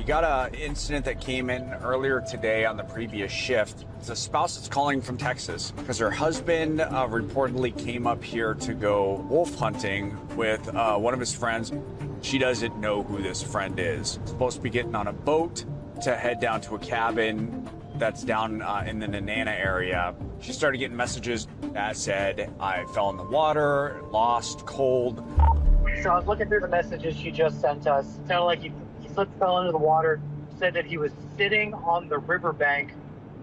We got an incident that came in earlier today on the previous shift. It's a spouse that's calling from Texas because her husband reportedly came up here to go wolf hunting with one of his friends. She doesn't know who this friend is. Supposed to be getting on a boat to head down to a cabin that's down in the Nanana area. She started getting messages that said, I fell in the water, lost, cold. So I was looking through the messages she just sent us. It sounded like he slipped, fell into the water, said that he was sitting on the riverbank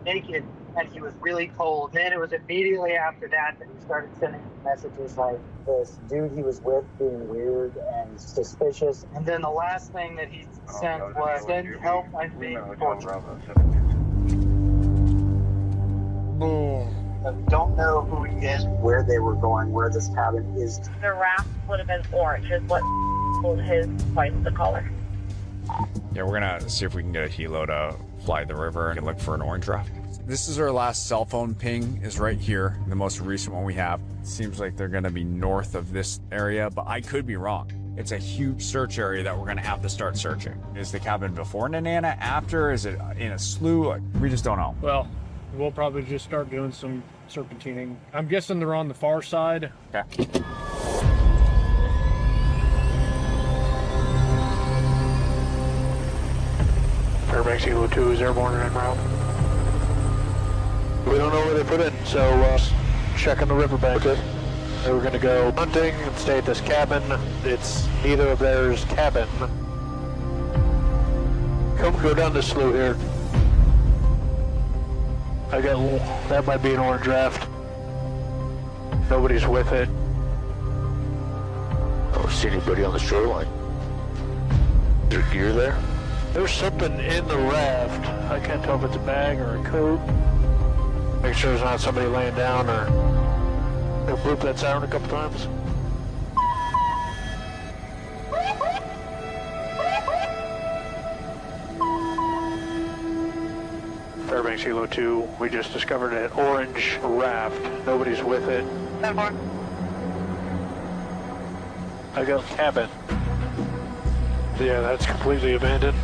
naked and he was really cold. Then it was immediately after that he started sending messages like this dude he was with being weird and suspicious. And then the last thing that he sent was, send help, I'm being tortured. I don't know who he is, where they were going, where this cabin is. The raft would have been orange, is what told his wife the color. Yeah, we're gonna see if we can get a helo to fly the river and look for an orange raft. This is our last cell phone ping, is right here, the most recent one we have. Seems like they're gonna be north of this area, but I could be wrong. It's a huge search area that we're gonna have to start searching. Is the cabin before Nanana, after? Is it in a slough? Like, we just don't know. Well, we'll probably just start doing some serpentining. I'm guessing they're on the far side. Okay. Fairbanks Eagle 2 is airborne and en route. We don't know where they put it, so checking the riverbank. Okay. They were going to go hunting and stay at this cabin. It's neither of theirs cabin. Come go down this slough here. That might be an orange raft. Nobody's with it. I don't see anybody on the shoreline. Is there gear there? There's something in the raft. I can't tell if it's a bag or a coat. Make sure there's not somebody laying down or they'll bloop that siren a couple times. Fairbanks Hilo 2, we just discovered an orange raft. Nobody's with it. I got cabin. Yeah, that's completely abandoned.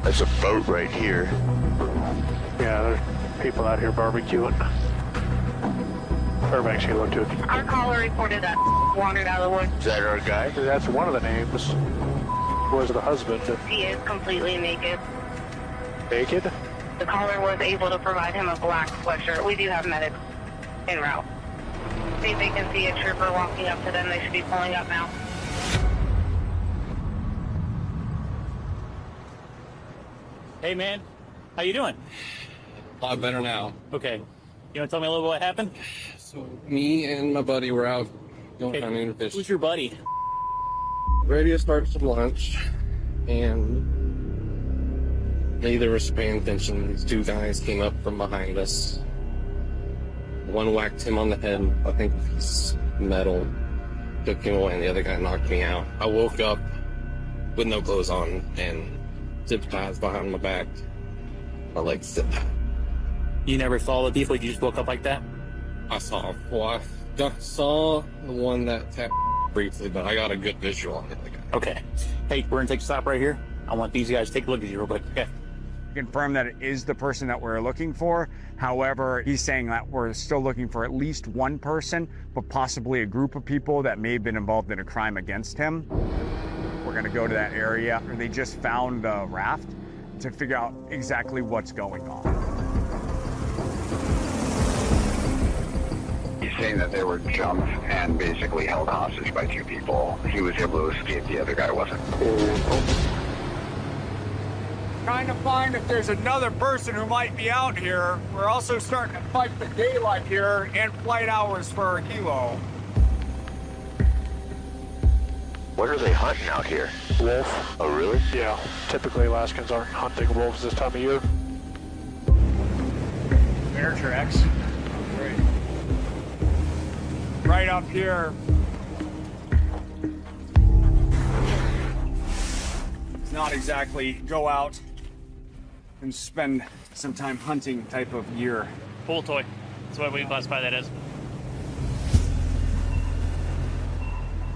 That's a boat right here. Yeah, there's people out here barbecuing. Fairbanks Hilo 2. Our caller reported that wandered out of the woods. Is that our guy? That's one of the names. Was the husband. He is completely naked. Naked? The caller was able to provide him a black sweatshirt. We do have medics en route. See if they can see a trooper walking up to them. They should be pulling up now. Hey man, how you doing? A lot better now. Okay, you want to tell me a little bit what happened? So me and my buddy were out going hunting and fishing. Who's your buddy? Radio started some lunch, and neither was paying attention. These two guys came up from behind us. One whacked him on the head, I think a piece of metal, took him away, and the other guy knocked me out. I woke up with no clothes on and zip ties behind my back. My legs zip. You never saw the people, you just woke up like that? I saw the one that tapped briefly, but I got a good visual on the guy. Okay. Hey, we're gonna take a stop right here. I want these guys to take a look at you real quick. Okay. Confirm that it is the person that we're looking for. However, he's saying that we're still looking for at least one person, but possibly a group of people that may have been involved in a crime against him. We're gonna go to that area, and they just found the raft to figure out exactly what's going on. He's saying that they were jumped and basically held hostage by two people. He was able to escape, the other guy wasn't. Trying to find if there's another person who might be out here. We're also starting to fight the daylight here and flight hours for helo. What are they hunting out here? Wolf. Oh, really? Yeah. Typically Alaskans aren't hunting wolves this time of year. Bear tracks. Right up here. It's not exactly go out and spend some time hunting type of year. Pool toy. That's what we classify that as.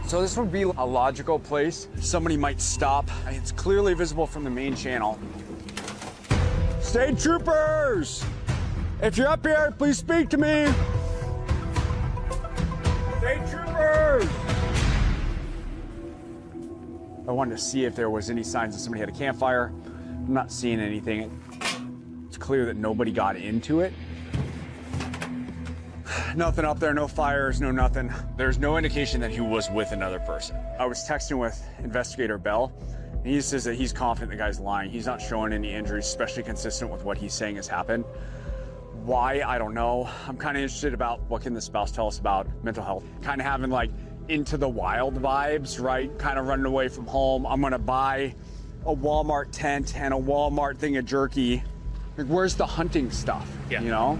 So this would be a logical place. Somebody might stop. It's clearly visible from the main channel. State troopers! If you're up here, please speak to me. State troopers! I wanted to see if there was any signs that somebody had a campfire. I'm not seeing anything. It's clear that nobody got into it. Nothing up there, no fires, no nothing. There's no indication that he was with another person. I was texting with Investigator Bell, and he says that he's confident the guy's lying. He's not showing any injuries, especially consistent with what he's saying has happened. Why, I don't know. I'm kind of interested about what can the spouse tell us about mental health. Kind of having like into the wild vibes, right? Kind of running away from home. I'm gonna buy a Walmart tent and a Walmart thing of jerky. Like, where's the hunting stuff, you know?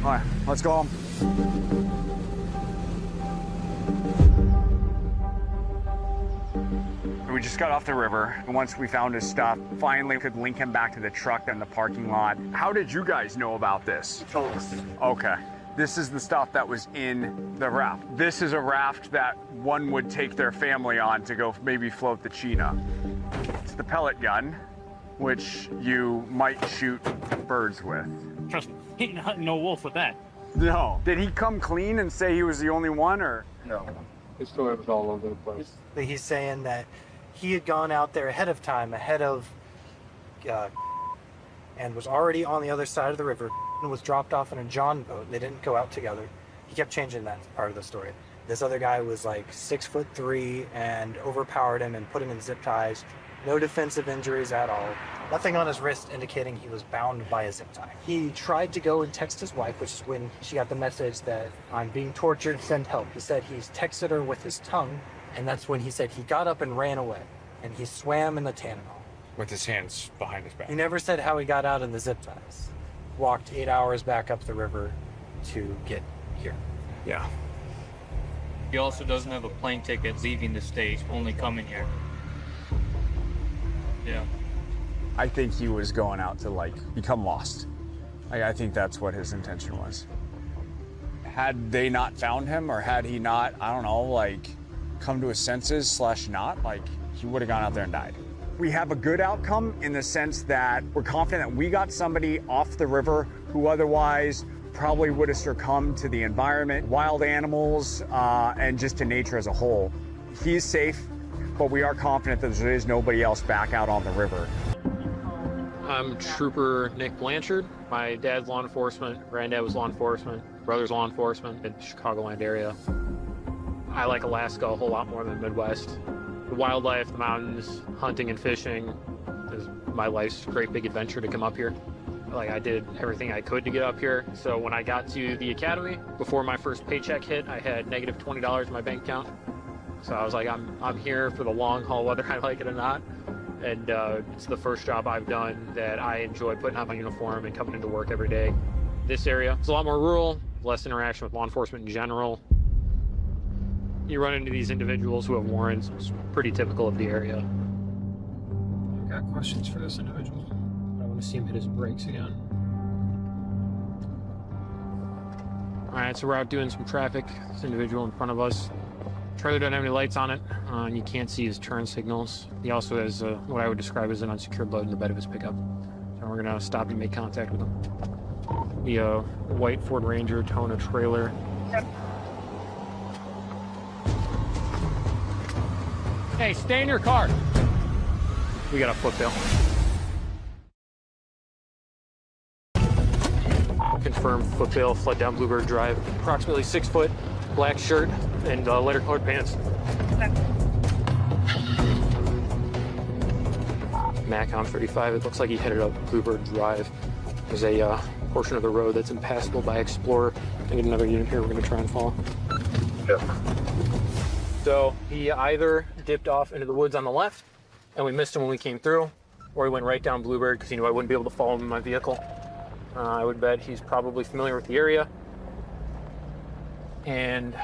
All right, let's go home. We just got off the river. Once we found his stuff, finally could link him back to the truck in the parking lot. How did you guys know about this? Told us. Okay. This is the stuff that was in the raft. This is a raft that one would take their family on to go maybe float the Chena. It's the pellet gun, which you might shoot birds with. Trust me, ain't hunting no wolf with that. No. Did he come clean and say he was the only one, or? No. His story was all over the place. He's saying that he had gone out there ahead of time, ahead of, and was already on the other side of the river and was dropped off in a John boat. They didn't go out together. He kept changing that part of the story. This other guy was like 6'3" and overpowered him and put him in zip ties. No defensive injuries at all. Nothing on his wrist indicating he was bound by a zip tie. He tried to go and text his wife, which is when she got the message that I'm being tortured, send help. He said he's texted her with his tongue, and that's when he said he got up and ran away. And he swam in the Tananol. With his hands behind his back. He never said how he got out in the zip ties. Walked 8 hours back up the river to get here. Yeah. He also doesn't have a plane ticket leaving the state, only coming here. Yeah. I think he was going out to like become lost. I think that's what his intention was. Had they not found him, or had he not, I don't know, like come to his senses / not, like he would have gone out there and died. We have a good outcome in the sense that we're confident that we got somebody off the river who otherwise probably would have succumbed to the environment, wild animals, and just to nature as a whole. He's safe, but we are confident that there is nobody else back out on the river. I'm Trooper Nick Blanchard. My dad's law enforcement, granddad was law enforcement, brother's law enforcement in the Chicagoland area. I like Alaska a whole lot more than the Midwest. The wildlife, the mountains, hunting and fishing is my life's great big adventure to come up here. Like, I did everything I could to get up here. So when I got to the academy, before my first paycheck hit, I had negative $20 in my bank account. So I was like, I'm here for the long haul, whether I like it or not. And it's the first job I've done that I enjoy putting on my uniform and coming into work every day. This area is a lot more rural, less interaction with law enforcement in general. You run into these individuals who have warrants. It's pretty typical of the area. I've got questions for this individual. I want to see him hit his brakes again. All right, so we're out doing some traffic. This individual in front of us. Trailer doesn't have any lights on it, and you can't see his turn signals. He also has what I would describe as an unsecured load in the bed of his pickup. So we're gonna stop and make contact with him. The white Ford Ranger towing a trailer. Hey, stay in your car. We got a footbill. Confirmed footbill, fled down Bluebird Drive. Approximately 6 foot, black shirt, and leather colored pants. Mac on 35, it looks like he headed up Bluebird Drive. There's a portion of the road that's impassable by Explorer. I get another unit here, we're gonna try and follow. Yep. So he either dipped off into the woods on the left, and we missed him when we came through, or he went right down Bluebird because he knew I wouldn't be able to follow him in my vehicle. I would bet he's probably familiar with the area. And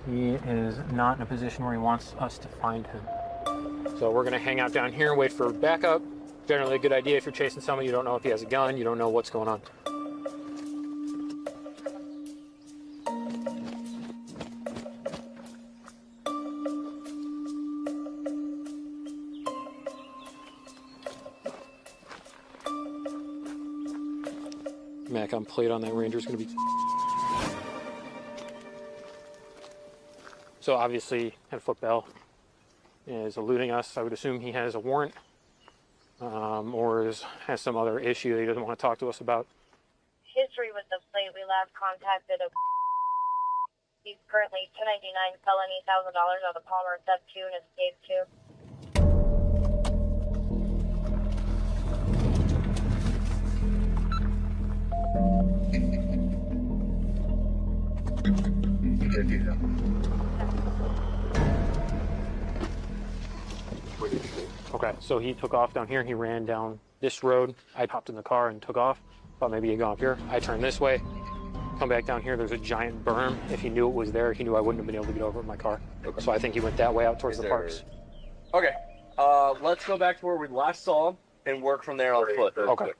he is not in a position where he wants us to find him. So we're gonna hang out down here and wait for backup. Generally a good idea if you're chasing someone, you don't know if he has a gun, you don't know what's going on. Mac on plate on that Ranger is going to be. So obviously, Head Foot Bell is eluding us. I would assume he has a warrant or has some other issue that he doesn't want to talk to us about. History with the plate, we last contacted a... He's currently 299 felony, $1,000 on the Palmer Step 2 and escape 2. Okay, so he took off down here. He ran down this road. I hopped in the car and took off. Thought maybe he'd gone up here. I turned this way, come back down here. There's a giant berm. If he knew it was there, he knew I wouldn't have been able to get over in my car. Okay. So I think he went that way out towards the parks. Okay, let's go back to where we last saw him and work from there on foot. Okay.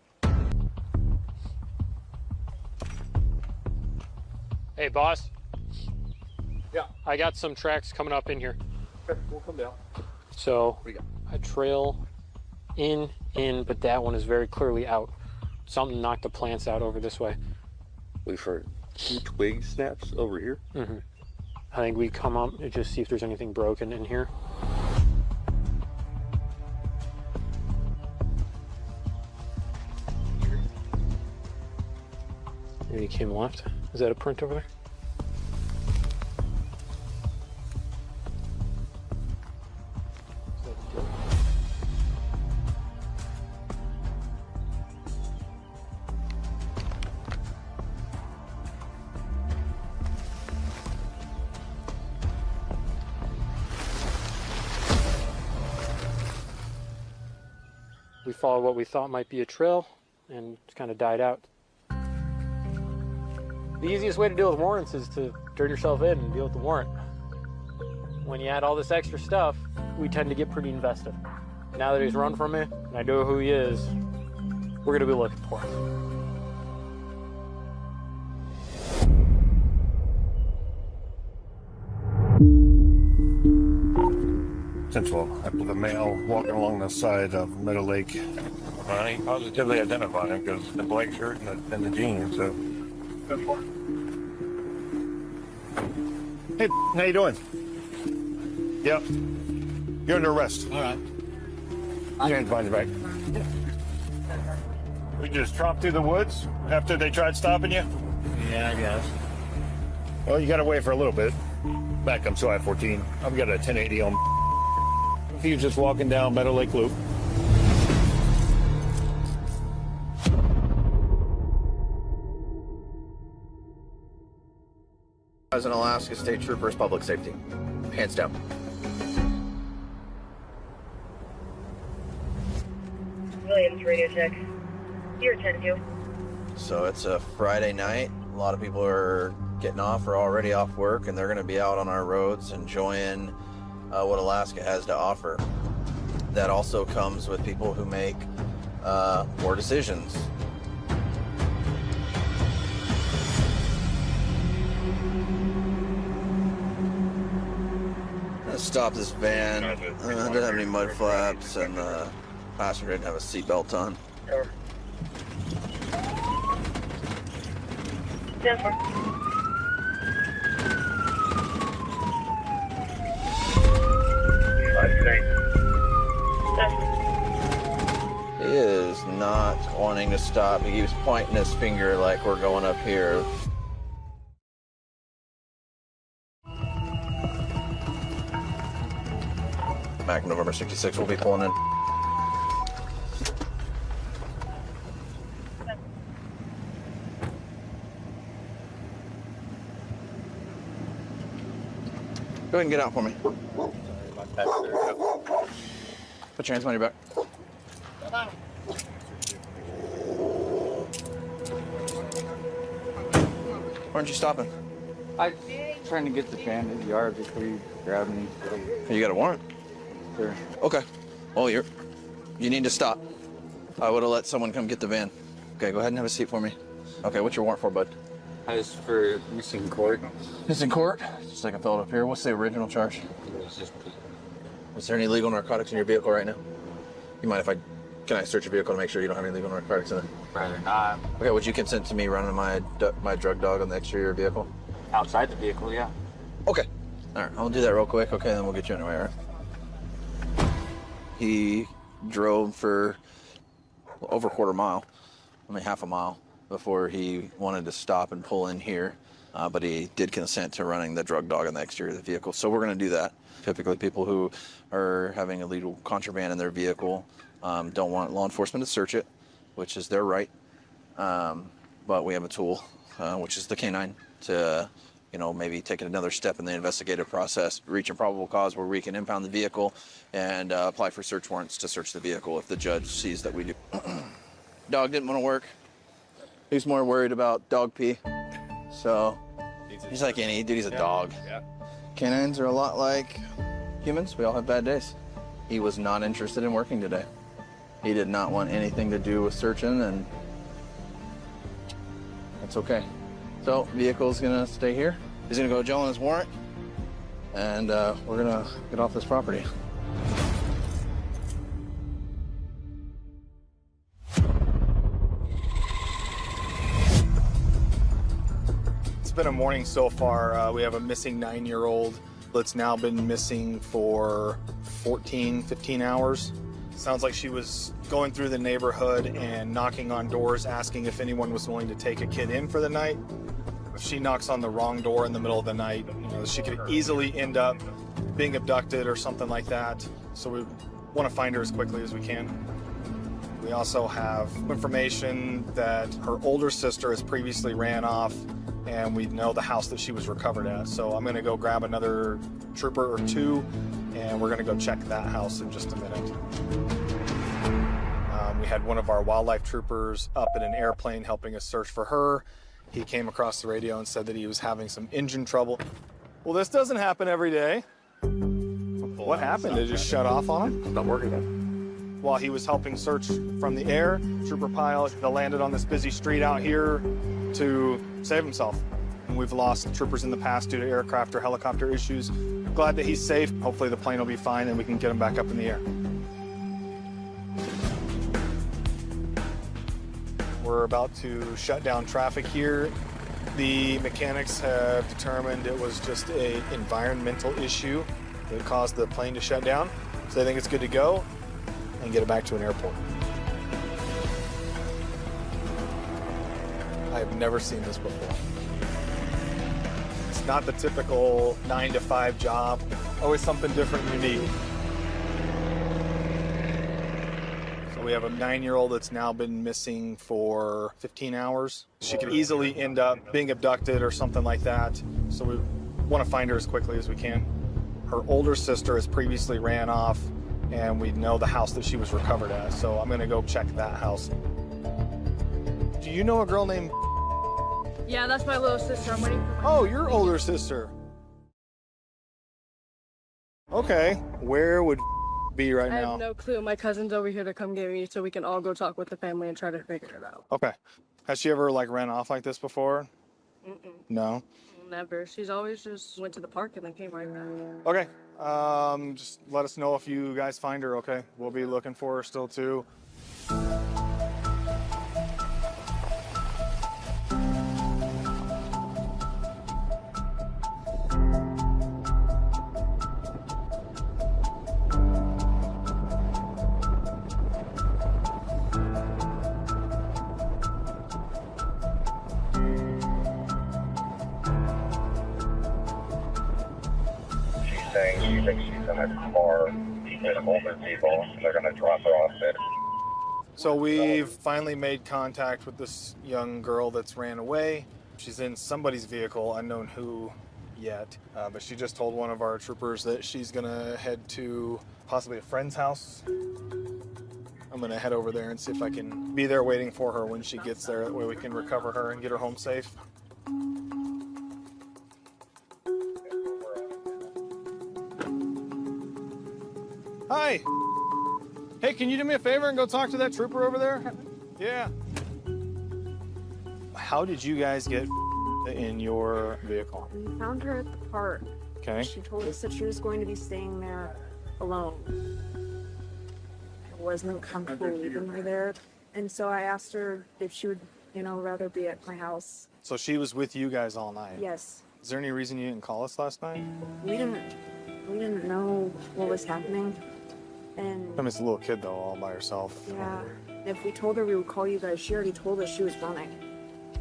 Hey, boss. Yeah. I got some tracks coming up in here. Okay, we'll come down. So I trail in, but that one is very clearly out. Something knocked the plants out over this way. We've heard 2 twig snaps over here. Mm-hmm. I think we come up and just see if there's anything broken in here. Maybe he came left. Is that a print over there? We followed what we thought might be a trail and it's kind of died out. The easiest way to deal with warrants is to turn yourself in and deal with the warrant. When you add all this extra stuff, we tend to get pretty invested. Now that he's run from me and I know who he is, we're gonna be looking for him. Central, the male walking along the side of Meadow Lake. He positively identified him because the black shirt and the jeans. So. Hey, how you doing? Yep. You're under arrest. All right. I can't find you back. We just tromped through the woods after they tried stopping you? Yeah, I guess. Well, you gotta wait for a little bit. Back up to I-14. I've got a 1080 on. He was just walking down Meadow Lake Loop. As an Alaska State Troopers, public safety. Hands down. Williams, radio check. You're 10-2. So it's a Friday night. A lot of people are getting off or already off work, and they're going to be out on our roads enjoying what Alaska has to offer. That also comes with people who make poor decisions. I stopped this van. Didn't have any mud flaps, and the passenger didn't have a seatbelt on. 10-4. He is not wanting to stop. He keeps pointing his finger like we're going up here. Mac November 66 will be pulling in. Go ahead and get out for me. Put your hands behind your back. Why aren't you stopping? I'm trying to get the van in the yard before you grab me. You got a warrant? Sure. Okay. Well, you need to stop. I would have let someone come get the van. Okay, go ahead and have a seat for me. Okay, what's your warrant for, bud? As for missing court. Missing court? Just like I filled up here. What's the original charge? Is there any illegal narcotics in your vehicle right now? You mind if I Can I search your vehicle to make sure you don't have anything on narcotics in it? Rather not. Okay, would you consent to me running my drug dog on the exterior of your vehicle? Outside the vehicle, yeah. Okay. All right, I'll do that real quick. Okay, then we'll get you anyway, all right? He drove for over a quarter mile, only half a mile, before he wanted to stop and pull in here. But he did consent to running the drug dog on the exterior of the vehicle. So we're going to do that. Typically, people who are having illegal contraband in their vehicle don't want law enforcement to search it, which is their right. But we have a tool, which is the canine, to maybe take another step in the investigative process, reach a probable cause where we can impound the vehicle and apply for search warrants to search the vehicle if the judge sees that we do. Dog didn't want to work. He's more worried about dog pee. So he's like any dude, he's a dog. Yeah. Canines are a lot like humans. We all have bad days. He was not interested in working today. He did not want anything to do with searching, and that's okay. So vehicle's gonna stay here. He's gonna go to jail on his warrant, and we're gonna get off this property. It's been a morning so far. We have a missing 9-year-old that's now been missing for 14, 15 hours. Sounds like she was going through the neighborhood and knocking on doors, asking if anyone was willing to take a kid in for the night. If she knocks on the wrong door in the middle of the night, she could easily end up being abducted or something like that. So we want to find her as quickly as we can. We also have information that her older sister has previously ran off, and we know the house that she was recovered at. So I'm gonna go grab another trooper or two, and we're gonna go check that house in just a minute. We had one of our wildlife troopers up in an airplane helping us search for her. He came across the radio and said that he was having some engine trouble. Well, this doesn't happen every day. What happened? Did it just shut off on him? Not working then. While he was helping search from the air, trooper pilot landed on this busy street out here to save himself. And we've lost troopers in the past due to aircraft or helicopter issues. Glad that he's safe. Hopefully the plane will be fine and we can get him back up in the air. We're about to shut down traffic here. The mechanics have determined it was just an environmental issue that caused the plane to shut down. So they think it's good to go and get it back to an airport. I've never seen this before. It's not the typical 9-to-5 job. Always something different and unique. So we have a 9-year-old that's now been missing for 15 hours. She could easily end up being abducted or something like that. So we want to find her as quickly as we can. Her older sister has previously ran off, and we know the house that she was recovered at. So I'm gonna go check that house. Do you know a girl named? Yeah, that's my little sister. I'm waiting for Oh, your older sister. Okay, where would be right I now? have no clue. My cousin's over here to come get me so we can all go talk with the family and try to figure it out. Okay. Has she ever ran off like this before? Mm-mm. No. Never. She's always just went to the park and then came right back. Okay. Just let us know if you guys find her, okay? We'll be looking for her still too. Saying she thinks she's in a car with older people. They're going to drop her off there. So we've finally made contact with this young girl that's ran away. She's in somebody's vehicle, unknown who yet, but she just told one of our troopers that she's gonna head to possibly a friend's house. I'm gonna head over there and see if I can be there waiting for her when she gets there. That way we can recover her and get her home safe. Hi. Hey, can you do me a favor and go talk to that trooper over there? Yeah. How did you guys get in your vehicle? We found her at the park. Okay. She told us that she was going to be staying there alone. wasn't comfortable leaving her there. And so I asked her if she would, rather be at my house. So she was with you guys all night? Yes. Is there any reason you didn't call us last night? We didn't know what was happening. And I mean, it's a little kid though, all by herself. yeah, if we told her we would call you guys, she already told us she was running.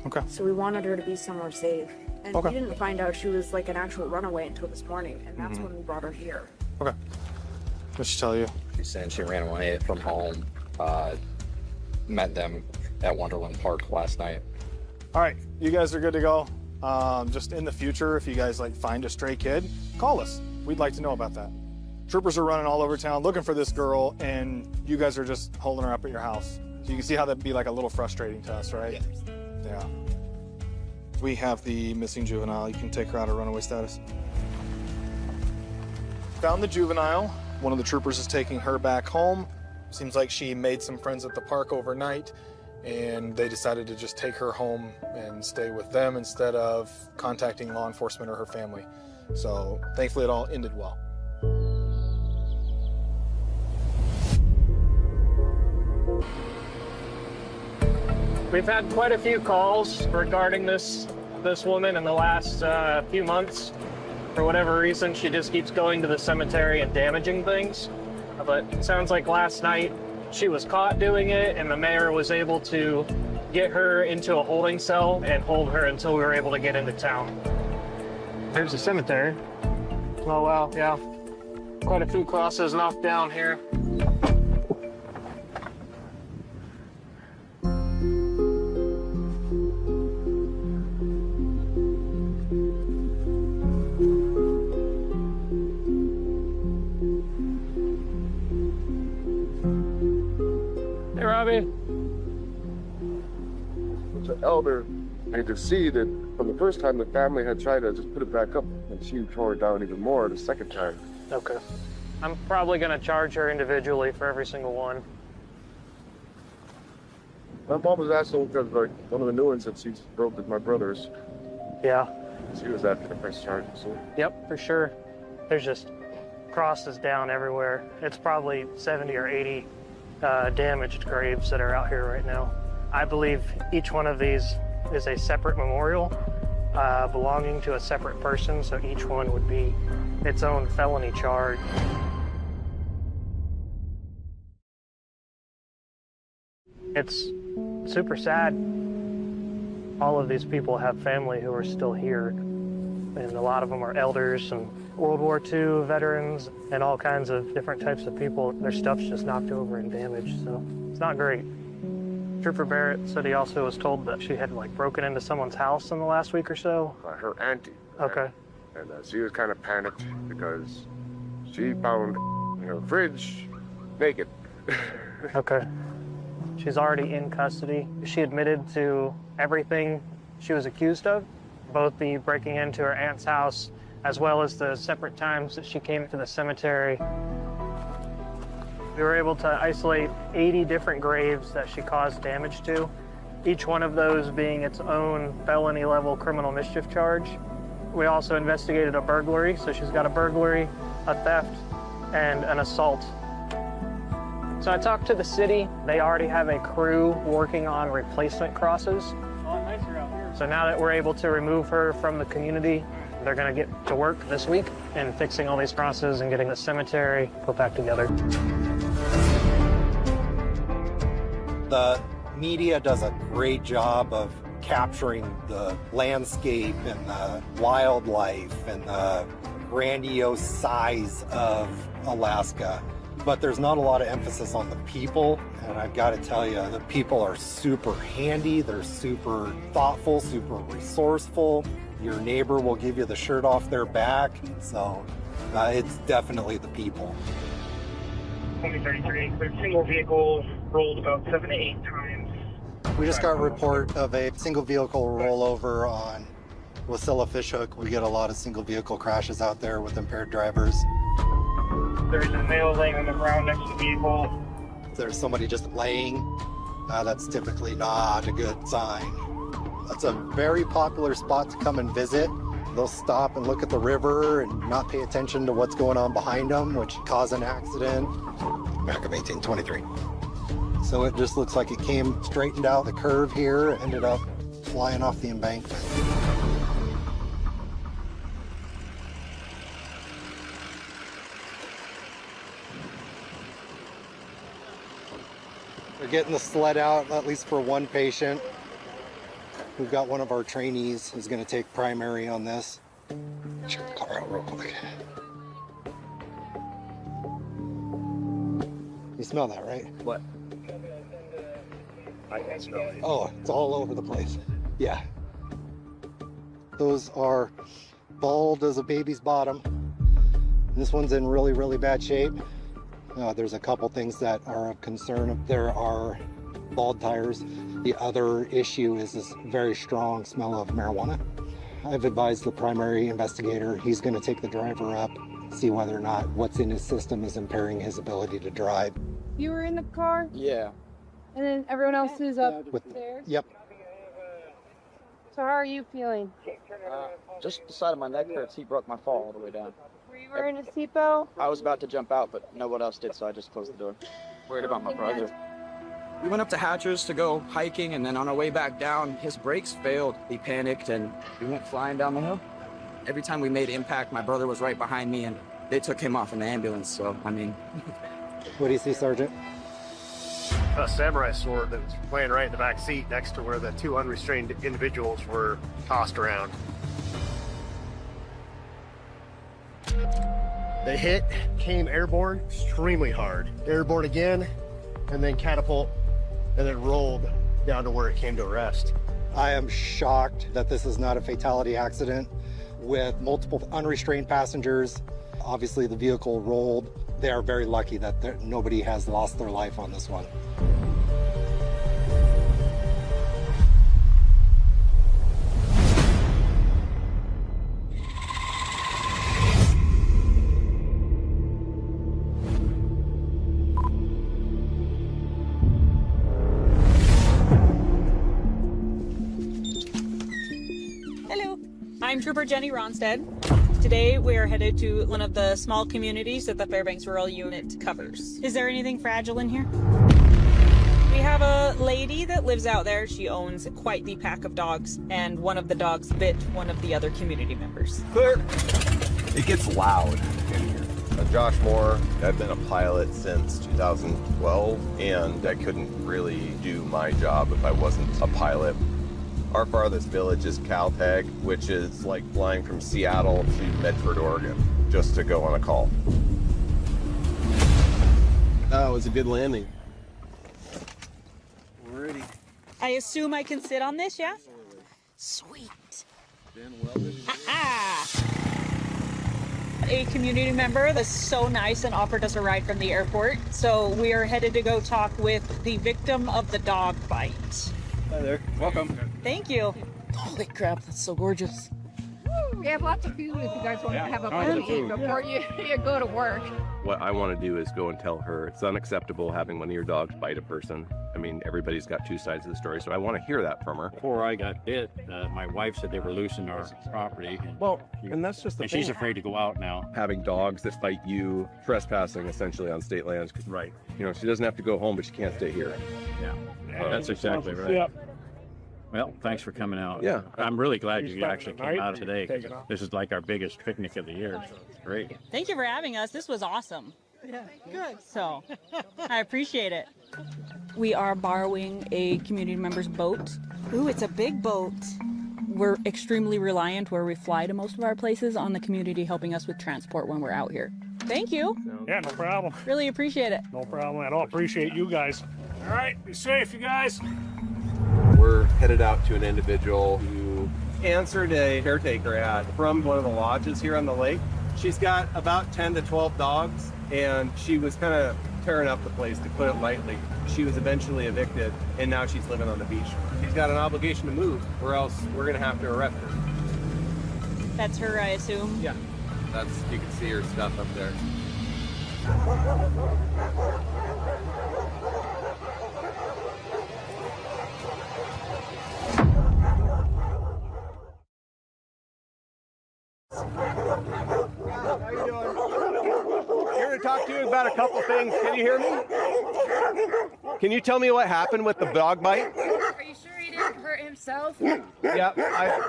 Okay. So we wanted her to be somewhere safe. And Okay. we didn't find out she was like an actual runaway until this morning, and that's when we brought her here. Okay. What'd she tell you? She said she ran away from home. Met them at Wonderland Park last night. All right, you guys are good to go. Just in the future, if you guys find a stray kid, call us. We'd like to know about that. Troopers are running all over town looking for this girl, and you guys are just holding her up at your house. So you can see how that'd be a little frustrating to us, right? Yeah. We have the missing juvenile. You can take her out of runaway status. Found the juvenile. One of the troopers is taking her back home. Seems like she made some friends at the park overnight, and they decided to just take her home and stay with them instead of contacting law enforcement or her family. So thankfully it all ended well. We've had quite a few calls regarding this woman in the last few months. For whatever reason, she just keeps going to the cemetery and damaging things. But it sounds like last night she was caught doing it, and the mayor was able to get her into a holding cell and hold her until we were able to get into town. There's the cemetery. Oh wow, yeah. Quite a few crosses knocked down here. Hey, Robbie. The elder, I could see that from the first time the family had tried to just put it back up, and she tore it down even more the second time. Okay. I'm probably going to charge her individually for every single one. My mom was asking because one of the new ones that she broke with my brother's. Yeah. She was after the first charge. So. Yep, for sure. There's just crosses down everywhere. It's probably 70 or 80 damaged graves that are out here right now. I believe each one of these is a separate memorial belonging to a separate person, so each one would be its own felony charge. It's super sad. All of these people have family who are still here, and a lot of them are elders and World War II veterans and all kinds of different types of people. Their stuff's just knocked over and damaged, so it's not great. Trooper Barrett said he also was told that she had broken into someone's house in the last week or so. Her auntie. Okay. And she was kind of panicked because she found in her fridge naked. Okay. She's already in custody. She admitted to everything she was accused of, both the breaking into her aunt's house as well as the separate times that she came to the cemetery. We were able to isolate 80 different graves that she caused damage to, each one of those being its own felony level criminal mischief charge. We also investigated a burglary, so she's got a burglary, a theft, and an assault. So I talked to the city. They already have a crew working on replacement crosses. So now that we're able to remove her from the community, they're gonna get to work this week in fixing all these crosses and getting the cemetery put back together. The media does a great job of capturing the landscape and the wildlife and the grandiose size of Alaska. But there's not a lot of emphasis on the people, and I've got to tell you, the people are super handy, they're super thoughtful, super resourceful. Your neighbor will give you the shirt off their back, so it's definitely the people. 2033, the single vehicle rolled about 7 to 8 times. We just got a report of a single vehicle rollover on Wasilla Fishhook. We get a lot of single vehicle crashes out there with impaired drivers. There's a male laying on the ground next to the vehicle. If there's somebody just laying, that's typically not a good sign. That's a very popular spot to come and visit. They'll stop and look at the river and not pay attention to what's going on behind them, which cause an accident. Back of 1823. So it just looks like it came straightened out the curve here, ended up flying off the embankment. They're getting the sled out, at least for one patient. We've got one of our trainees who's going to take primary on this. Check the car out real quick. You smell that, right? What? I can't smell it. Oh, it's all over the place. Yeah. Those are bald as a baby's bottom. This one's in really, really bad shape. There's a couple things that are of concern. There are bald tires. The other issue is this very strong smell of marijuana. I've advised the primary investigator, he's going to take the driver up, see whether or not what's in his system is impairing his ability to drive. You were in the car? Yeah. And then everyone else is up there? Yep. So how are you feeling? Just the side of my neck hurts. He broke my fall all the way down. Were you wearing a seatbelt? I was about to jump out, but no one else did, so I just closed the door. Worried about my brother. We went up to Hatcher's to go hiking, and then on our way back down, his brakes failed. He panicked, and we went flying down the hill. Every time we made impact, my brother was right behind me, and they took him off in the ambulance, so, I mean... What do you see, Sergeant? A samurai sword that was laying right in the back seat next to where the two unrestrained individuals were tossed around. The hit came airborne extremely hard. Airborne again, and then catapult, and then rolled down to where it came to rest. I am shocked that this is not a fatality accident with multiple unrestrained passengers. Obviously the vehicle rolled. They are very lucky that nobody has lost their life on this one. Hello, I'm Trooper Jenny Ronstead. Today we are headed to one of the small communities that the Fairbanks Rural Unit covers. Is there anything fragile in here? We have a lady that lives out there. She owns quite the pack of dogs, and one of the dogs bit one of the other community members. Clear. It gets loud in here. Josh Moore, I've been a pilot since 2012, and I couldn't really do my job if I wasn't a pilot. Our farthest village is Caltag, which is like flying from Seattle to Medford, Oregon, just to go on a call. Oh, it was a good landing. Alrighty. I assume I can sit on this, yeah? Sweet. A community member that's so nice and offered us a ride from the airport. So we are headed to go talk with the victim of the dog bite. Hi there. Welcome. Thank you. Holy crap, that's so gorgeous. We have lots of food if you guys want to have a tons of party food. before you go to work. What I want to do is go and tell her it's unacceptable having one of your dogs bite a person. I mean, everybody's got two sides of the story, so I want to hear that from her. Before I got bit, my wife said they were loosing our property. And that's just the and thing. she's afraid to go out now. Having dogs that fight you, trespassing essentially on state lands. Right. You know, she doesn't have to go home, but she can't stay here. Yeah, that's exactly right. Yep. Well, thanks for coming out. Yeah. I'm really glad you spent actually the came night? out today. 'Cause Take it off. This is like our biggest picnic of the year, so it's great. Thank you for having us. This was awesome. Yeah, good. So, I appreciate it. We are borrowing a community member's boat. Ooh, it's a big boat. We're extremely reliant where we fly to most of our places on the community helping us with transport when we're out here. Thank you. Yeah, no problem. Really appreciate it. No problem at all. Appreciate you guys. All right, be safe, you guys. We're headed out to an individual who answered a caretaker ad from one of the lodges here on the lake. She's got about 10 to 12 dogs, and she was kind of tearing up the place, to put it lightly. She was eventually evicted, and now she's living on the beach. She's got an obligation to move, or else we're going to have to arrest her. That's her, I assume. Yeah, you can see her stuff up there. you about a couple things. Can you hear me? Can you tell me what happened with the dog bite? Are you sure he didn't hurt himself? Yeah,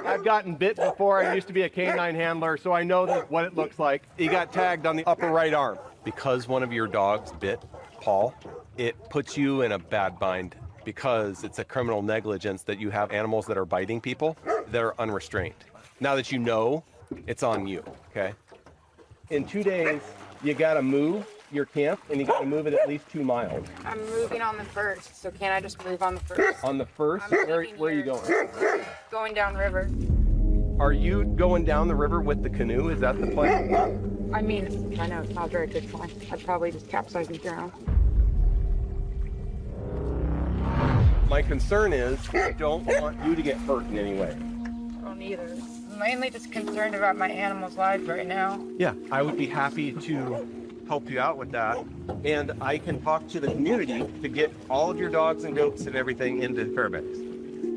I've gotten bit before. I used to be a canine handler, so I know what it looks like. He got tagged on the upper right arm. Because one of your dogs bit Paul, it puts you in a bad bind because it's a criminal negligence that you have animals that are biting people that are unrestrained. Now that you know, it's on you, okay? In 2 days, you gotta move your camp and you gotta move it at least 2 miles. I'm moving on the 1st, so can't I just move on the 1st? On the 1st? Where are you going? Going down river. Are you going down the river with the canoe? Is that the plan? I mean, I know it's not a very good plan. I'd probably just capsize and drown. My concern is I don't want you to get hurt in any way. I don't either. I'm mainly just concerned about my animals' lives right now. Yeah, I would be happy to help you out with that. And I can talk to the community to get all of your dogs and goats and everything into Fairbanks.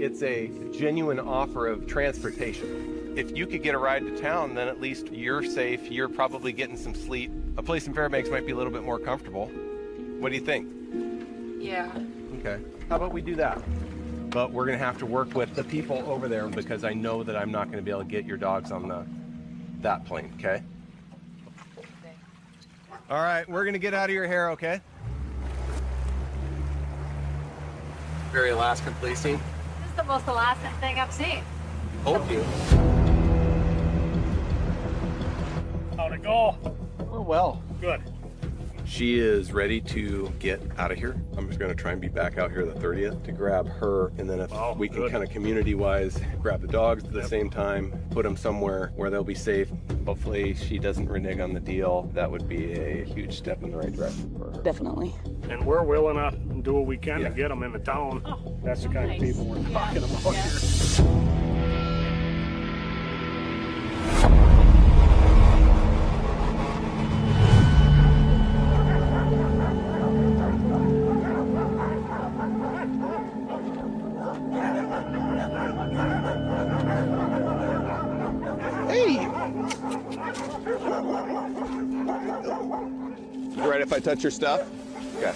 It's a genuine offer of transportation. If you could get a ride to town, then at least you're safe. You're probably getting some sleep. A place in Fairbanks might be a little bit more comfortable. What do you think? Yeah. Okay. How about we do that? But we're going to have to work with the people over there because I know that I'm not going to be able to get your dogs on that plane, okay? All right, we're going to get out of your hair, okay? Very Alaskan policing. This is the most Alaskan thing I've seen. Told you. How'd it go? Oh, well. Good. She is ready to get out of here. I'm just going to try and be back out here the 30th to grab her, and then if we can kind of community-wise grab the dogs at the same time, put them somewhere where they'll be safe. Hopefully she doesn't renege on the deal. That would be a huge step in the right direction for her. Definitely. And we're willing to do what we can to get them into town. That's the kind of people we're talking about here. You right if I touch your stuff? Okay.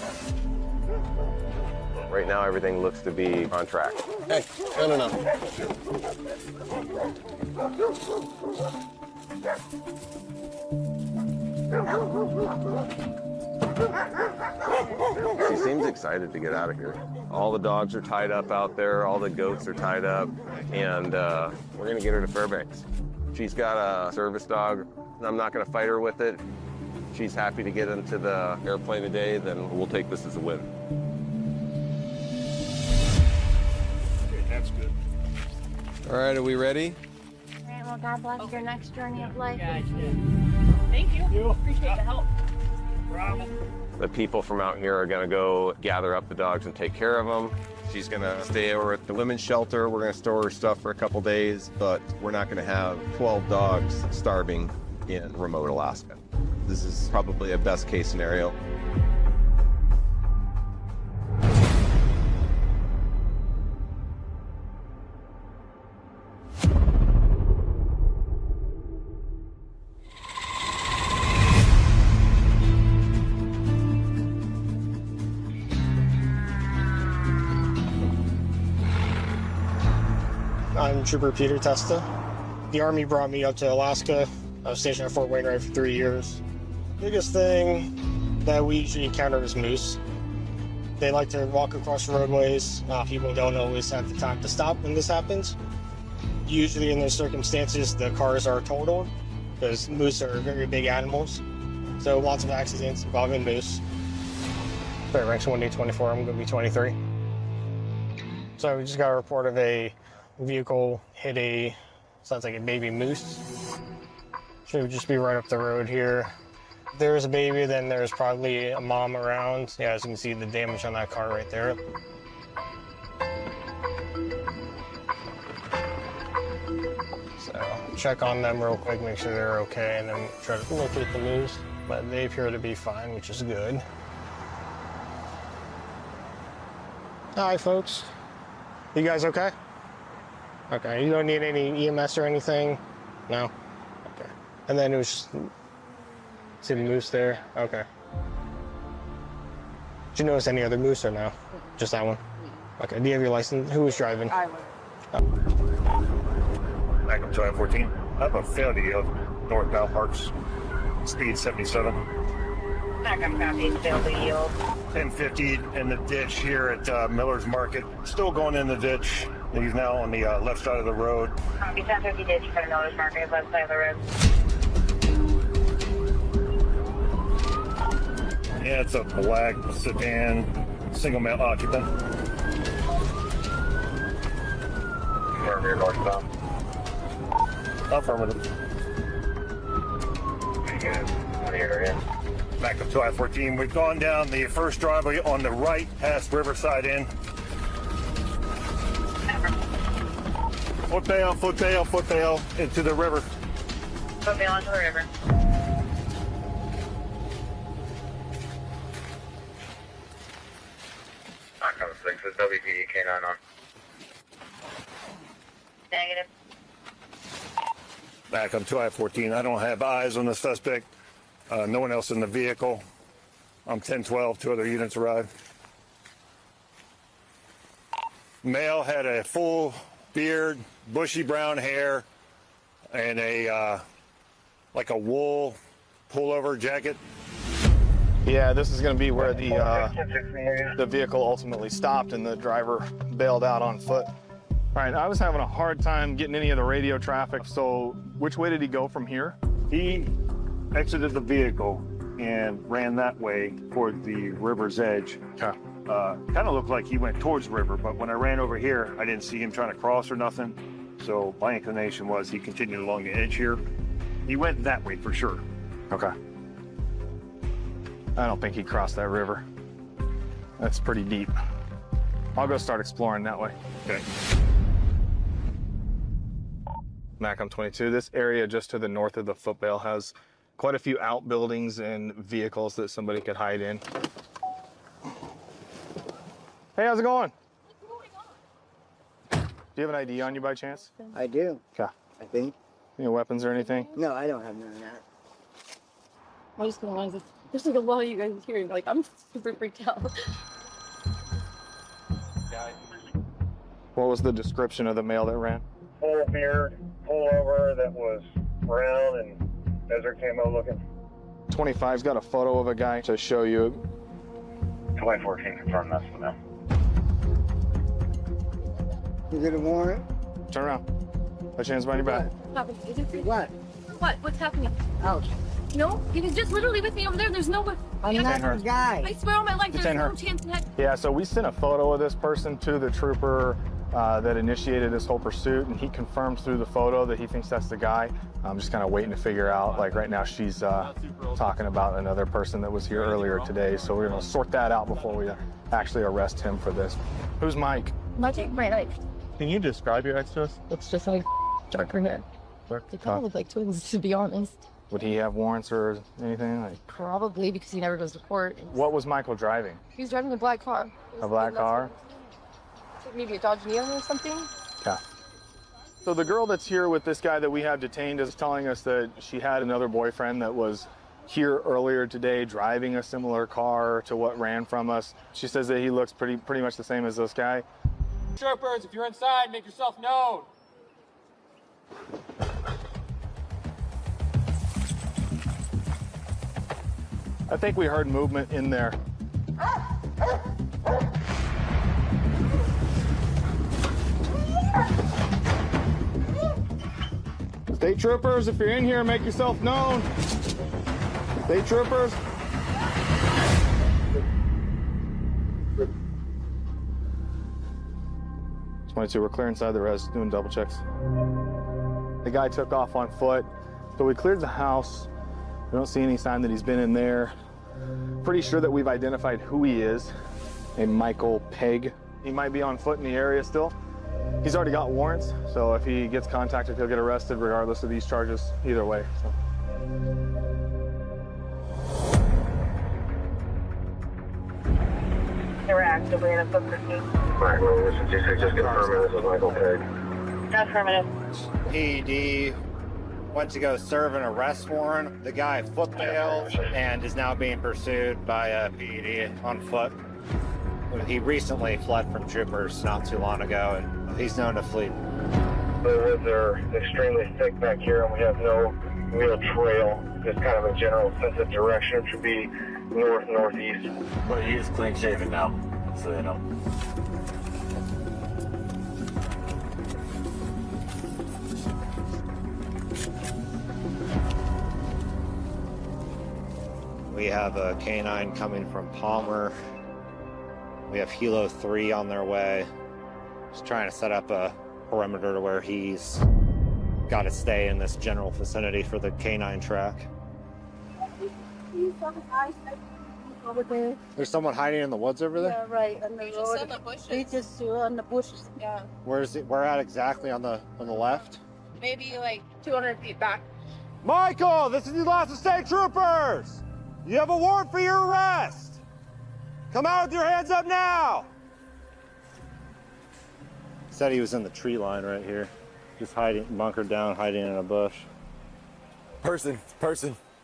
Right now, everything looks to be on track. Hey, no. She seems excited to get out of here. All the dogs are tied up out there. All the goats are tied up. And we're going to get her to Fairbanks. She's got a service dog. I'm not going to fight her with it. She's happy to get into the airplane today, then we'll take this as a win. Okay, that's good. All right, are we ready? All right, well, God bless your next journey of life. Thank you. Appreciate the help. The people from out here are going to go gather up the dogs and take care of them. She's going to stay over at the women's shelter. We're going to store her stuff for a couple days, but we're not going to have 12 dogs starving in remote Alaska. This is probably a best case scenario. I'm Trooper Peter Testa. The Army brought me up to Alaska. I was stationed at Fort Wainwright for 3 years. Biggest thing that we usually encounter is moose. They like to walk across the roadways. People don't always have the time to stop when this happens. Usually in those circumstances, the cars are totaled because moose are very big animals. So lots of accidents involving moose. Fairbanks 1D24, I'm going to be 23. So we just got a report of a vehicle hit sounds like a baby moose. Should just be right up the road here. If there's a baby, then there's probably a mom around. Yeah, as you can see the damage on that car right there. So check on them real quick, make sure they're okay, and then try to locate the moose. But they appear to be fine, which is good. Hi, folks. You guys okay? Okay, you don't need any EMS or anything? No? Okay. And then it was just, see the moose there? Okay. Did you notice any other moose or no? Just that one? Okay, do you have your license? Who was driving? I was. Back up to I-14. I have a failure of northbound Parks, speed 77. Back up copy, failed to yield. 1050 in the ditch here at Miller's Market. Still going in the ditch. He's now on the left side of the road. Copy 1050 ditch for Miller's Market, left side of the road. Yeah, it's a black sedan, single male occupant. Confirm your northbound. Affirmative. Back up to I-14. We've gone down the first driveway on the right past Riverside Inn. Foot bail into the river. Foot bail into the river. Outcome 6 is WPD K9 on. Negative. Back up to I-14. I don't have eyes on the suspect. No one else in the vehicle. I'm 10-12. 2 other units arrived. Male had a full beard, bushy brown hair, and a like a wool pullover jacket. Yeah, this is going to be where the vehicle ultimately stopped and the driver bailed out on foot. All right, I was having a hard time getting any of the radio traffic, so which way did he go from here? He exited the vehicle and ran that way toward the river's edge. Okay. Kind of looked like he went towards the river, but when I ran over here, I didn't see him trying to cross or nothing. So my inclination was he continued along the edge here. He went that way for sure. Okay. I don't think he crossed that river. That's pretty deep. I'll go start exploring that way. Okay. Macom 22, this area just to the north of the footbail has quite a few outbuildings and vehicles that somebody could hide in. Hey, how's it going? Do you have an ID on you by chance? I do. Okay. I think. Any weapons or anything? No, I don't have none of that. I just don't realize there's like a lot of you guys here. Like, I'm super freaked out. What was the description of the male that ran? Full beard, pullover that was brown and desert camo looking. 25's got a photo of a guy to show you. 2014 confirmed that's the male. Is it a warrant? Turn around. Put your hands behind your back. What happened? Is it free? What? What? What's happening? Ouch. No, he was just literally with me over there. There's no one. I'm not the guy. I swear on my life, there's Detain her. no chance in heck. Yeah, so we sent a photo of this person to the trooper that initiated this whole pursuit, and he confirmed through the photo that he thinks that's the guy. I'm just kind of waiting to figure out, like right now she's talking about another person that was here earlier today, so we're gonna sort that out before we actually arrest him for this. Who's Mike? My knife. Can you describe your ex to us? Looks just like darker hair. They kind of look like twins, to be honest. Would he have warrants or anything? Like, Probably because he never goes to court. what was Michael driving? He was driving a black car. A black car? Maybe a Dodge Neon or something. Okay. So the girl that's here with this guy that we have detained is telling us that she had another boyfriend that was here earlier today driving a similar car to what ran from us. She says that he looks pretty much the same as this guy. Troopers, if you're inside, make yourself known. I think we heard movement in there. State troopers, if you're in here, make yourself known. State troopers. We're clear inside the res, doing double checks. The guy took off on foot, so we cleared the house. We don't see any sign that he's been in there. Pretty sure that we've identified who he is, named Michael Pegg. He might be on foot in the area still. He's already got warrants, so if he gets contacted, he'll get arrested regardless of these charges, either way. So. They were actively in a foot pursuit. Alright, well, this is just confirming this is Michael Pegg. Affirmative. AED, went to go serve an arrest warrant. The guy foot bailed and is now being pursued by a PED on foot. He recently fled from troopers not too long ago, and he's known to flee. The woods are extremely thick back here, and we have no real trail, just kind of a general sense of direction, which would be north-northeast. But he is clean shaven now, so you know. We have a canine coming from Palmer. We have Helo 3 on their way. Just trying to set up a perimeter to where he's got to stay in this general vicinity for the canine track. There's someone hiding in the woods over there? Yeah, right. On the road. Just on the bushes. They just on the bushes. Yeah. Where at exactly on the left? Maybe like 200 feet back. Michael, this is the Alaska State Troopers. You have a warrant for your arrest. Come out with your hands up now. Said he was in the tree line right here, just hiding, bunkered down, hiding in a bush. Person.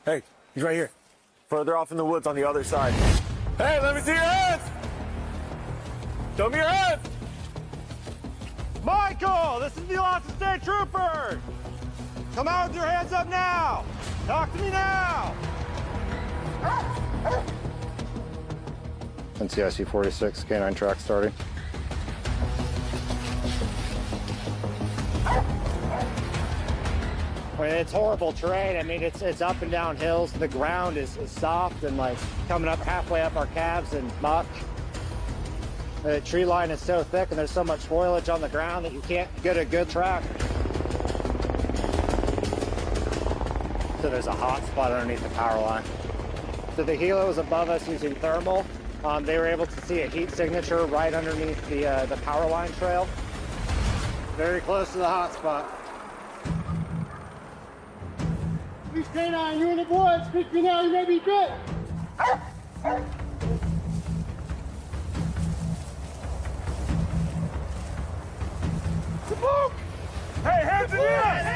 Hey, he's right here. Further off in the woods on the other side. Hey, let me see your hands! Show me your hands! Michael, this is the Alaska State Troopers. Come out with your hands up now. Talk to me now. NCIC 46, canine track starting. It's horrible terrain. I mean, it's up and down hills. The ground is soft and like coming up halfway up our calves and muck. The tree line is so thick and there's so much foliage on the ground that you can't get a good track. So there's a hot spot underneath the power line. So the Helo is above us using thermal. They were able to see a heat signature right underneath the power line trail. Very close to the hot spot. Please, K9, you're in the woods. Speak to me now. You may be bit. Hey, hands in the air!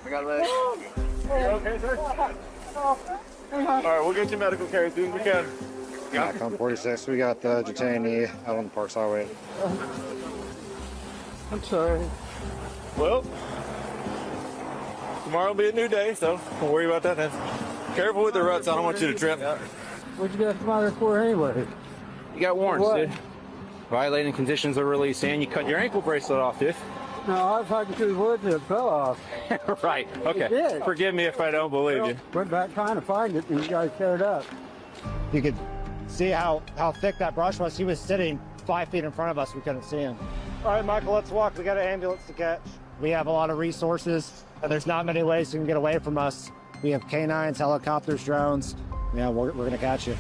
I got leg. Okay, sir? All right, we'll get you medical care as soon as we can. Back on 46, we got the detainee out on the Parks Highway. I'm sorry. Well, tomorrow will be a new day, so don't worry about that then. Careful with the ruts, I don't want you to trip. What'd you guys come out here for anyway? You got warrants, What? dude. Violating conditions of release, and you cut your ankle bracelet off, dude. No, I was hiking through the woods and it fell off. Right, okay. It did. Forgive me if I don't believe you. Went back trying to find it and you guys showed up. You could see how thick that brush was. He was sitting 5 feet in front of us. We couldn't see him. All right, Michael, let's walk. We got an ambulance to catch. We have a lot of resources, and there's not many ways you can get away from us. We have canines, helicopters, drones. Yeah, we're going to catch you.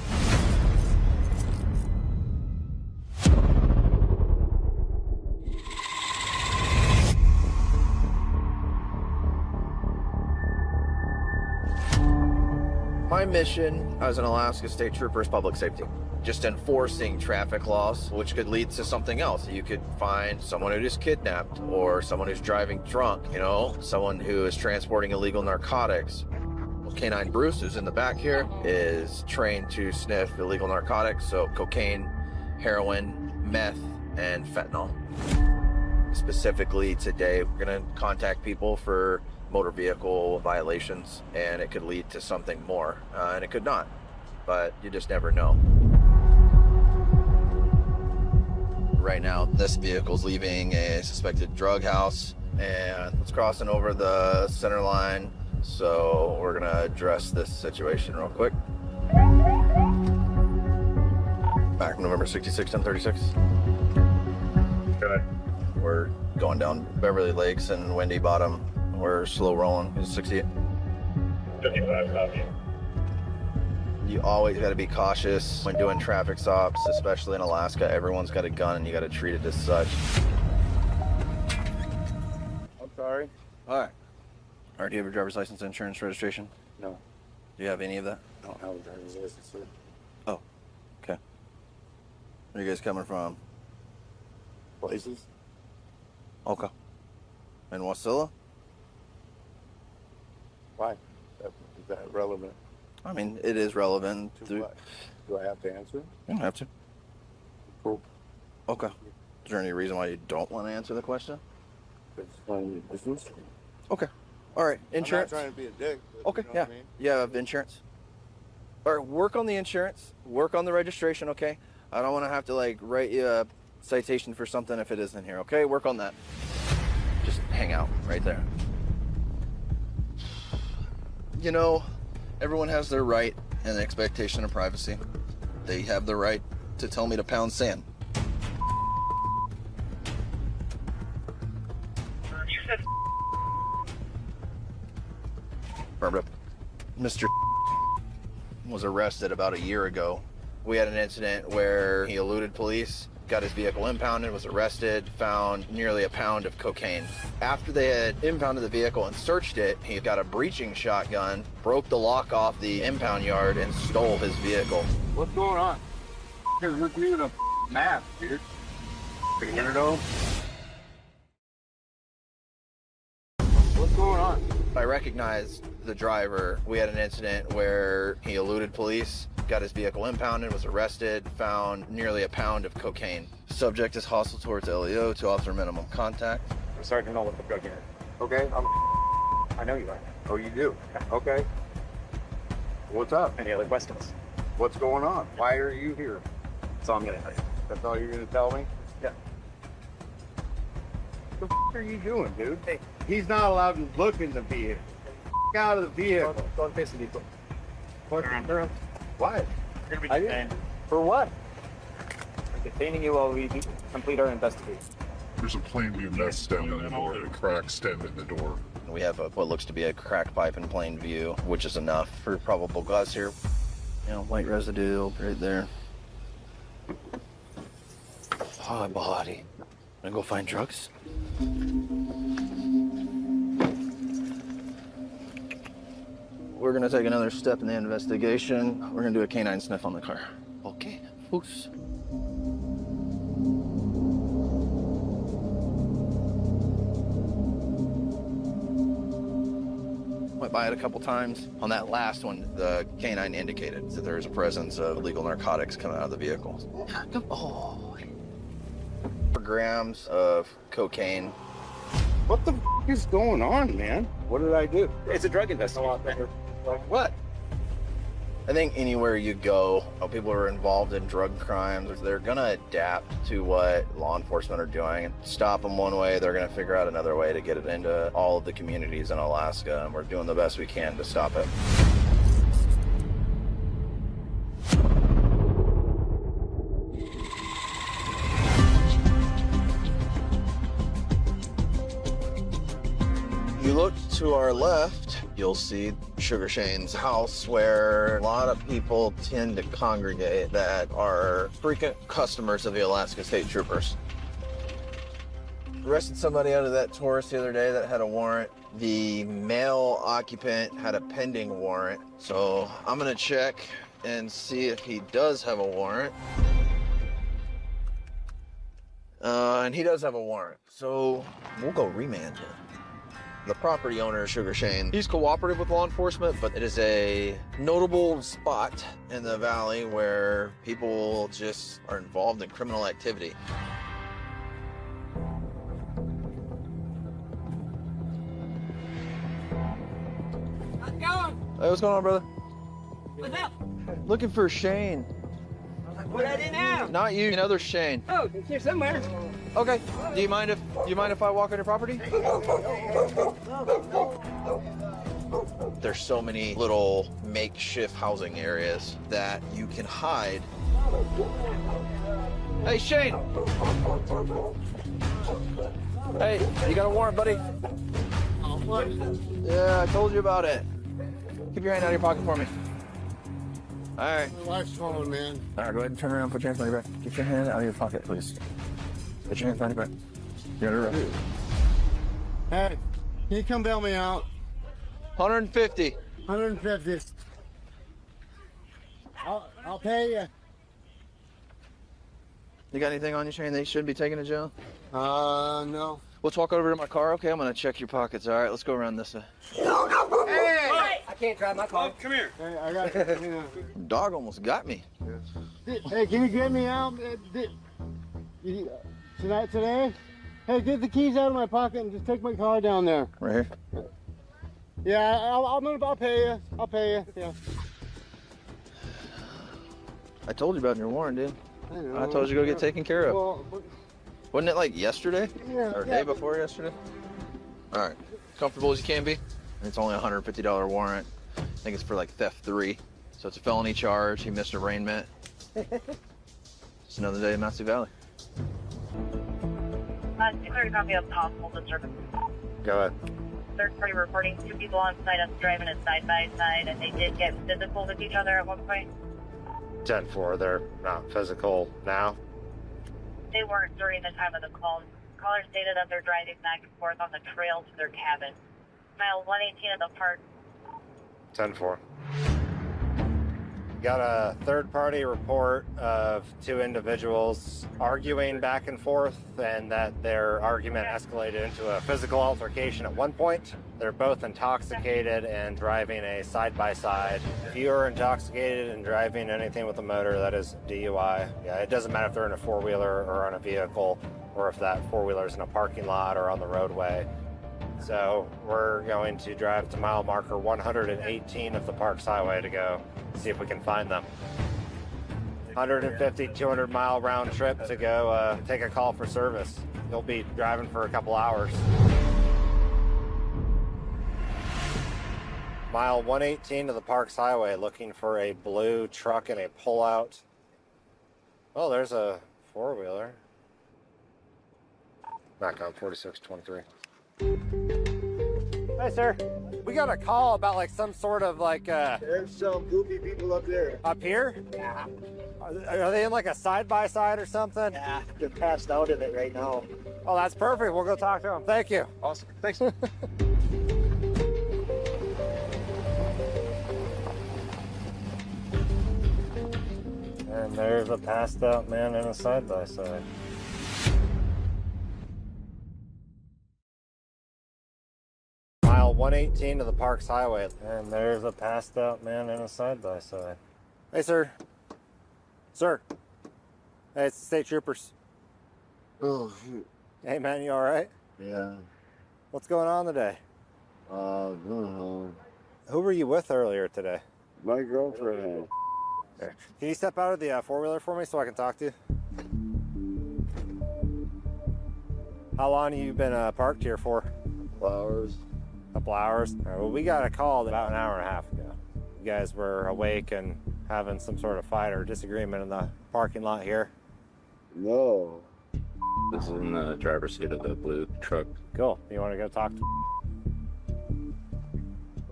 My mission as an Alaska State Trooper is public safety. Just enforcing traffic laws, which could lead to something else. You could find someone who is kidnapped or someone who's driving drunk, you know, someone who is transporting illegal narcotics. Well, Canine Bruce, who's in the back here, is trained to sniff illegal narcotics, so cocaine, heroin, meth, and fentanyl. Specifically today, we're gonna contact people for motor vehicle violations, and it could lead to something more, and it could not, but you just never know. Right now, this vehicle's leaving a suspected drug house, and it's crossing over the center line, so we're gonna address this situation real quick. Back from November 66, 1036. Good. We're going down Beverly Lakes and Windy Bottom. We're slow rolling. It's 68. 55 copy. You always got to be cautious when doing traffic stops, especially in Alaska. Everyone's got a gun and you got to treat it as such. I'm sorry. All right. All right, do you have your driver's license, insurance, registration? No. Do you have any of that? I don't have a driver's license, sir. Oh, okay. Where are you guys coming from? Places. Okay. In Wasilla? Why? Is that relevant? I mean, it is relevant. To what? Do I have to answer? You don't have to. Cool. Okay. Is there any reason why you don't want to answer the question? It's none of your business. Okay. All right. Insurance? I'm not trying to be a dick. Okay, You know yeah. what I mean? You have insurance? All right, work on the insurance. Work on the registration, okay? I don't want to have to, like, write you a citation for something if it isn't here, okay? Work on that. Just hang out right there. You know, everyone has their right and expectation of privacy. They have the right to tell me to pound sand. You said Barbara, Mr. was arrested about a year ago. We had an incident where he eluded police, got his vehicle impounded, was arrested, found nearly a pound of cocaine. After they had impounded the vehicle and searched it, he got a breaching shotgun, broke the lock off the impound yard, and stole his vehicle. What's going on? You're reviewing a map, dude. Weirdo. What's going on? I recognized the driver. We had an incident where he eluded police, got his vehicle impounded, was arrested, found nearly a pound of cocaine. Subject is hostile towards LEO to offer minimum contact. I'm starting to know what the drug is. Okay, I know you are. Oh, you do? Okay. What's up? Any other questions? What's going on? Why are you here? That's all I'm gonna tell you. That's all you're gonna tell me? Yeah. What the f are you doing, dude? Hey, he's not allowed to look in the vehicle. F out of the vehicle. Don't face the vehicle. Why? You're gonna be detained. For what? I'm detaining you while we complete our investigation. There's a plain view mess stem in the door, a crack stem in the door. We have what looks to be a cracked pipe in plain view, which is enough for probable cause here. You know, white residue right there. Oh, body. Gonna go find drugs? We're gonna take another step in the investigation. We're gonna do a canine sniff on the car. Okay, oops. Went by it a couple times. On that last one, the canine indicated that there was a presence of illegal narcotics coming out of the vehicle. Oh. 4 grams of cocaine. What the f is going on, man? What did I do? It's a drug investigation. What? I think anywhere you go, people who are involved in drug crimes, they're gonna adapt to what law enforcement are doing. Stop them one way, they're gonna figure out another way to get it into all of the communities in Alaska, and we're doing the best we can to stop it. You look to our left, you'll see Sugar Shane's house, where a lot of people tend to congregate that are frequent customers of the Alaska State Troopers. Arrested somebody out of that Taurus the other day that had a warrant. The male occupant had a pending warrant, so I'm gonna check and see if he does have a warrant. And he does have a warrant, so we'll go remand him. The property owner, Sugar Shane, he's cooperative with law enforcement, but it is a notable spot in the valley where people just are involved in criminal activity. How's it going? Hey, what's going on, brother? What's up? Looking for Shane. What I did now? Not you, another Shane. Oh, it's here somewhere. Okay. Do you mind if I walk on your property? There's so many little makeshift housing areas that you can hide. Hey, Shane! Hey, you got a warrant, buddy? What? Yeah, I told you about it. Keep your hand out of your pocket for me. All right. My wife's calling, man. All right, go ahead and turn around, put your hands on your back. Get your hand out of your pocket, please. Put your hands on your back. You got it right. Hey, can you come bail me out? 150. 150. I'll pay you. You got anything on you, Shane, that you should be taking to jail? No. Let's walk over to my car, okay? I'm gonna check your pockets. All right, let's go around this way. Hey! I can't drive my car. Come here. Hey, I got Dog almost got me. Hey, can you get me out? Today? Hey, get the keys out of my pocket and just take my car down there. Right here? Yeah, I'll pay you. I'll pay you, yeah. I told you about your warrant, dude. I know. I told you to go get taken care of. Well, Wasn't it like yesterday? Yeah. Or day before yesterday? All right. Comfortable as you can be? And it's only a $150 warrant. I think it's for like theft 3. So it's a felony charge. He missed arraignment. Just another day in Matsu Valley. 230 copy of possible disturbance. Go ahead. Third party reporting 2 people on site us driving it side by side, and they did get physical with each other at one point. 10-4, they're not physical now. They weren't during the time of the call. Caller stated that they're driving back and forth on the trail to their cabin. Mile 118 of the park. 10-4. Got a third-party report of 2 individuals arguing back and forth, and that their argument escalated into a physical altercation at one point. They're both intoxicated and driving a side-by-side. If you are intoxicated and driving anything with a motor, that is DUI. Yeah, it doesn't matter if they're in a four-wheeler or on a vehicle, or if that four-wheeler is in a parking lot or on the roadway. So we're going to drive to mile marker 118 of the Parks Highway to go see if we can find them. 150, 200 mile round trip to go take a call for service. You'll be driving for a couple hours. Mile 118 of the Parks Highway, looking for a blue truck and a pullout. Oh, there's a four-wheeler. Back on 4623. Hey, sir. We got a call about like some sort of like there's some goofy people up there. Up here? Yeah. Are they in like a side-by-side or something? Yeah, they're passed out in it right now. Oh, that's perfect. We'll go talk to them. Thank you. Awesome. Thanks. And there's a passed out man in a side-by-side. Mile 118 of the Parks Highway. And there's a passed out man in a side-by-side. Hey, sir. Sir. Hey, it's the state troopers. Oh, shoot. Hey, man, you all right? Yeah. What's going on today? Going home. Who were you with earlier today? My girlfriend. Here. Can you step out of the four-wheeler for me so I can talk to you? How long have you been parked here for? Flowers. A couple hours. All right, well, we got a call about an hour and a half ago. You guys were awake and having some sort of fight or disagreement in the parking lot here. No. This is in the driver's seat of the blue truck. Cool. You want to go talk to?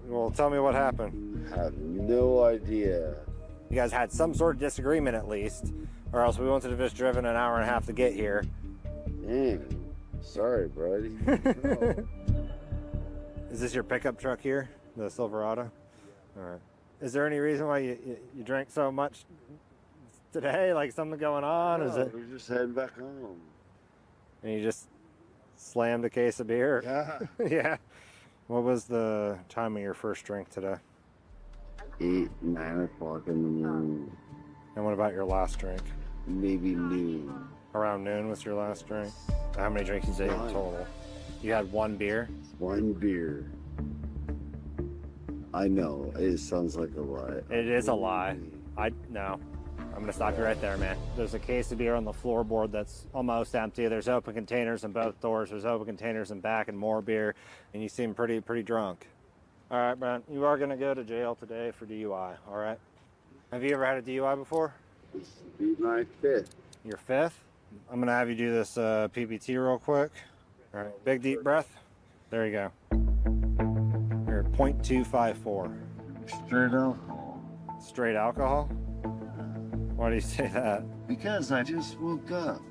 Well, tell me what happened. I have no idea. You guys had some sort of disagreement at least, or else we wouldn't have just driven an hour and a half to get here. Dang. Sorry, buddy. Is this your pickup truck here, the Silverado? All right. Is there any reason why you drank so much today? Like something going on? No, Is it? we're just heading back home. And you just slammed a case of beer? Yeah. Yeah. What was the time of your first drink today? 8, 9 o'clock in the morning. And what about your last drink? Maybe noon. Around noon was your last drink? How many drinks did you take in total? You had one beer? One beer. I know, it sounds like a lie. It is a lie. No. I'm gonna stop you right there, man. There's a case of beer on the floorboard that's almost empty. There's open containers in both doors. There's open containers in back and more beer. And you seem pretty drunk. All right, Brent, you are gonna go to jail today for DUI, all right? Have you ever had a DUI before? This will be my 5th. Your 5th? I'm gonna have you do this PBT real quick. All right, big deep breath. There you go. You're 0.254. Straight alcohol. Straight alcohol? Why do you say that? Because I just woke up.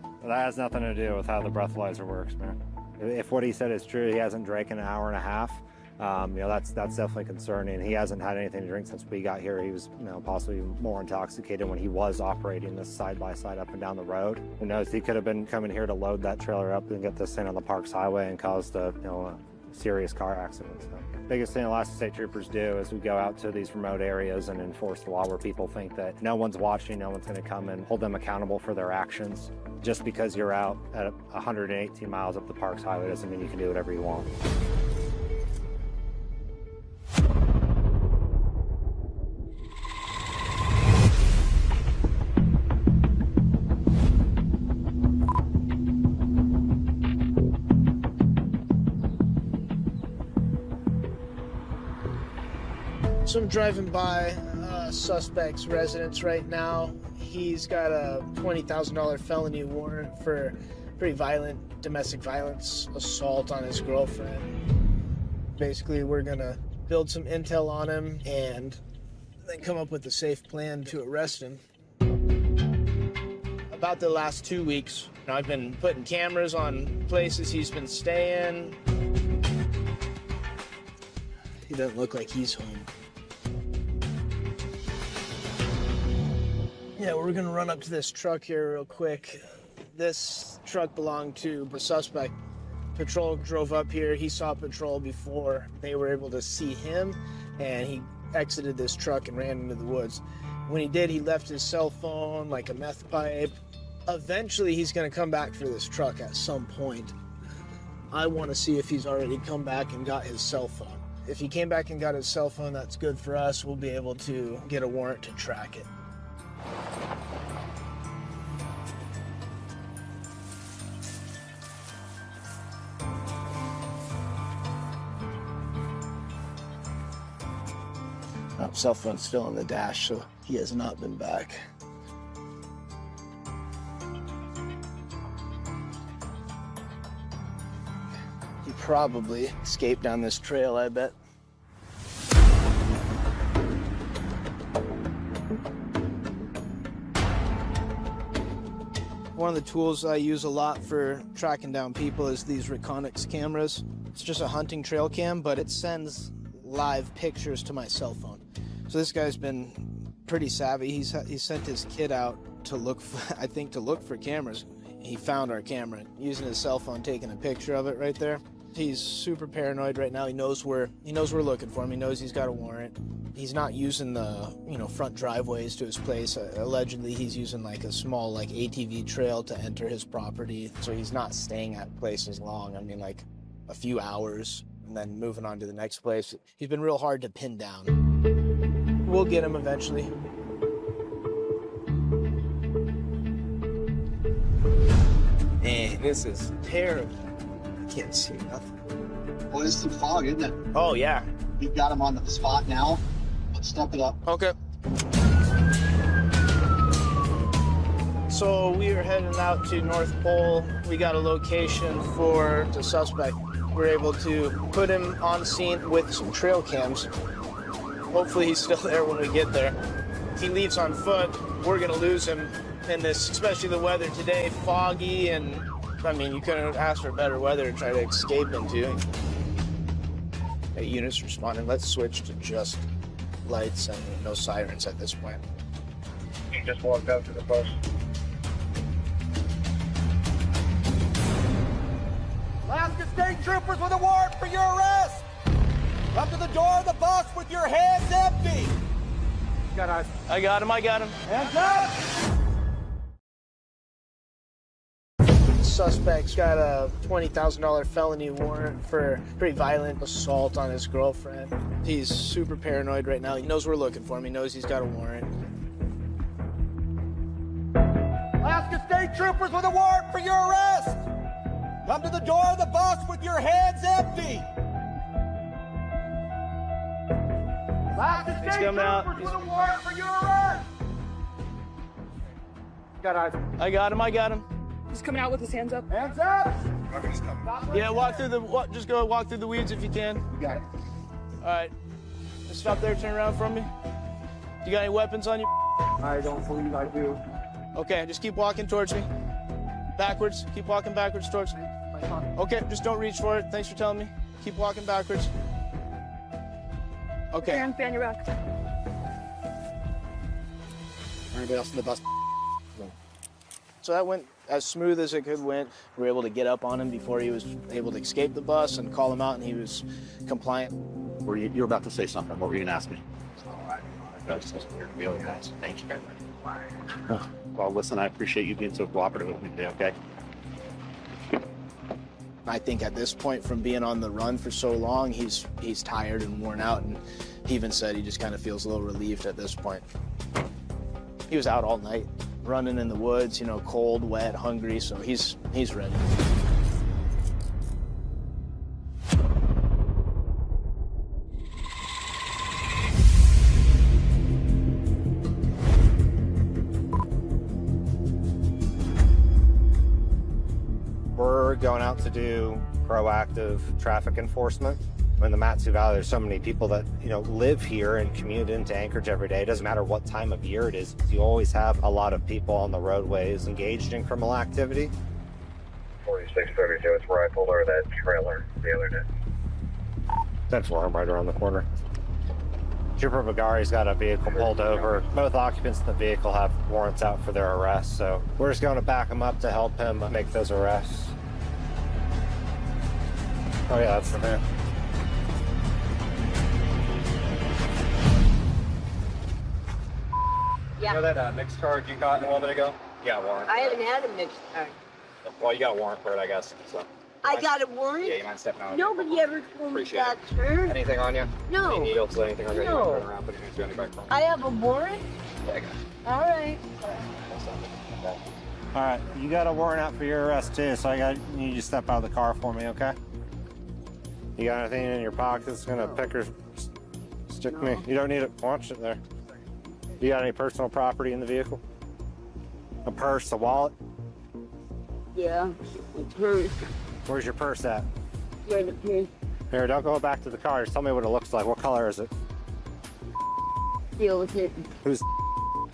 Well, that has nothing to do with how the breathalyzer works, man. If what he said is true, he hasn't drank in an hour and a half, That's definitely concerning. He hasn't had anything to drink since we got here. He was, possibly more intoxicated when he was operating this side-by-side up and down the road. Who knows? He could have been coming here to load that trailer up and get this in on the Parks Highway and caused a serious car accident. So, biggest thing Alaska State Troopers do is we go out to these remote areas and enforce the law where people think that no one's watching, no one's going to come and hold them accountable for their actions. Just because you're out at 118 miles up the Parks Highway doesn't mean you can do whatever you want. So I'm driving by a suspect's residence right now. He's got a $20,000 felony warrant for pretty violent domestic violence assault on his girlfriend. Basically, we're gonna build some intel on him and then come up with a safe plan to arrest him. About the last 2 weeks, I've been putting cameras on places he's been staying. He doesn't look like he's home. Yeah, we're gonna run up to this truck here real quick. This truck belonged to the suspect. Patrol drove up here. He saw patrol before they were able to see him, and he exited this truck and ran into the woods. When he did, he left his cell phone, like a meth pipe. Eventually, he's gonna come back for this truck at some point. I wanna see if he's already come back and got his cell phone. If he came back and got his cell phone, that's good for us. We'll be able to get a warrant to track it. Cell phone's still in the dash, so he has not been back. He probably escaped down this trail, I bet. One of the tools I use a lot for tracking down people is these Reconyx cameras. It's just a hunting trail cam, but it sends live pictures to my cell phone. So this guy's been pretty savvy. He sent his kid out to look for, I think, to look for cameras. He found our camera using his cell phone, taking a picture of it right there. He's super paranoid right now. He knows we're looking for him. He knows he's got a warrant. He's not using the front driveways to his place. Allegedly, he's using like a small like ATV trail to enter his property. So he's not staying at places long. I mean, like a few hours and then moving on to the next place. He's been real hard to pin down. We'll get him eventually. Man, this is terrible. I can't see nothing. Well, it's some fog, isn't it? Oh, yeah. We've got him on the spot now. Let's step it up. Okay. So we are heading out to North Pole. We got a location for the suspect. We're able to put him on scene with some trail cams. Hopefully he's still there when we get there. If he leaves on foot, we're gonna lose him in this, especially the weather today, foggy, and I mean, you couldn't ask for better weather to try to escape into. Hey, units responding. Let's switch to just lights and no sirens at this point. He just walked up to the post. Alaska State Troopers with a warrant for your arrest! Come to the door of the bus with your hands empty! I got him. Hands up! Suspect's got a $20,000 felony warrant for pretty violent assault on his girlfriend. He's super paranoid right now. He knows we're looking for him. He knows he's got a warrant. Alaska State Troopers with a warrant for your arrest! Come to the door of the bus with your hands empty! Alaska State Troopers with a warrant for your arrest! I got him. He's coming out with his hands up. Hands up! Yeah, just go walk through the weeds if you can. You got it. All right. Just stop there, turn around from me. You got any weapons on you? I don't believe I do. Okay, just keep walking towards me. Backwards. Keep walking backwards towards me. Okay, just don't reach for it. Thanks for telling me. Keep walking backwards. Okay. Here, I'm on your back. Anybody else in the bus? So that went as smooth as it could went. We were able to get up on him before he was able to escape the bus and call him out, and he was compliant. You were about to say something. What were you going to ask me? Really nice. Thank you very much. Well, listen, I appreciate you being so cooperative with me today, okay? I think at this point, from being on the run for so long, he's tired and worn out, and he even said he just kind of feels a little relieved at this point. He was out all night, running in the woods, you know, cold, wet, hungry, so he's ready. We're going out to do proactive traffic enforcement. In the Matsu Valley, there's so many people that, you know, live here and commute into Anchorage every day. It doesn't matter what time of year it is. You always have a lot of people on the roadways engaged in criminal activity. 4632, it's where I pulled over that trailer the other day. That's where I'm right around the corner. Trooper Bagari's got a vehicle pulled over. Both occupants in the vehicle have warrants out for their arrest, so we're just going to back him up to help him make those arrests. Oh yeah, that's the man. You know that mixed card you got a moment ago? You got a warrant. I haven't had a mixed card. Well, you got a warrant for it, I guess. So. I got a warrant? Yeah, you mind stepping out? Nobody ever told me that, sir. Anything on you? No. Any needles, anything on you? No. Turn around, put your hands behind your back. I have a warrant? Yeah, I got you. All right. All right, you got a warrant out for your arrest too, so I need you to step out of the car for me, okay? You got anything in your pockets gonna pick or stick me? You don't need it. Watch it there. You got any personal property in the vehicle? A purse, a wallet? Yeah, a purse. Where's your purse at? Where's the purse? Here, don't go back to the car. Just tell me what it looks like. What color is it? Deal with it. Who's?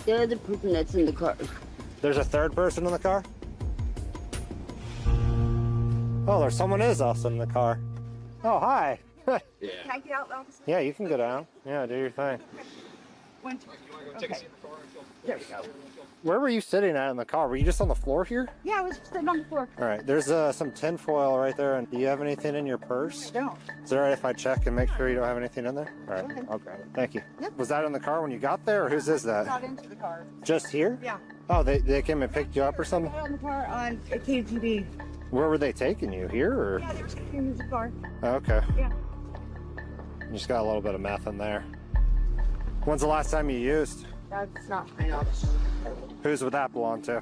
The other person that's in the car. There's a third person in the car? Oh, there's someone is also in the car. Oh, hi. Can I get out, officer? Yeah, you can go down. Yeah, do your thing. Okay. There we go. Where were you sitting at in the car? Were you just on the floor here? Yeah, I was sitting on the floor. All right, there's some tin foil right there. And do you have anything in your purse? I don't. Is it all right if I check and make sure you don't have anything in there? All right, Go ahead. I'll grab it. Thank you. Yep. Was that in the car when you got there, or whose is that? Got into the car. Just here? Yeah. Oh, they came and picked you up or something? I got in the car on a KGB. Where were they taking you? Here or? Yeah, they were taking me to the car. Okay. Yeah. You just got a little bit of meth in there. When's the last time you used? That's not my office. Whose would that belong to?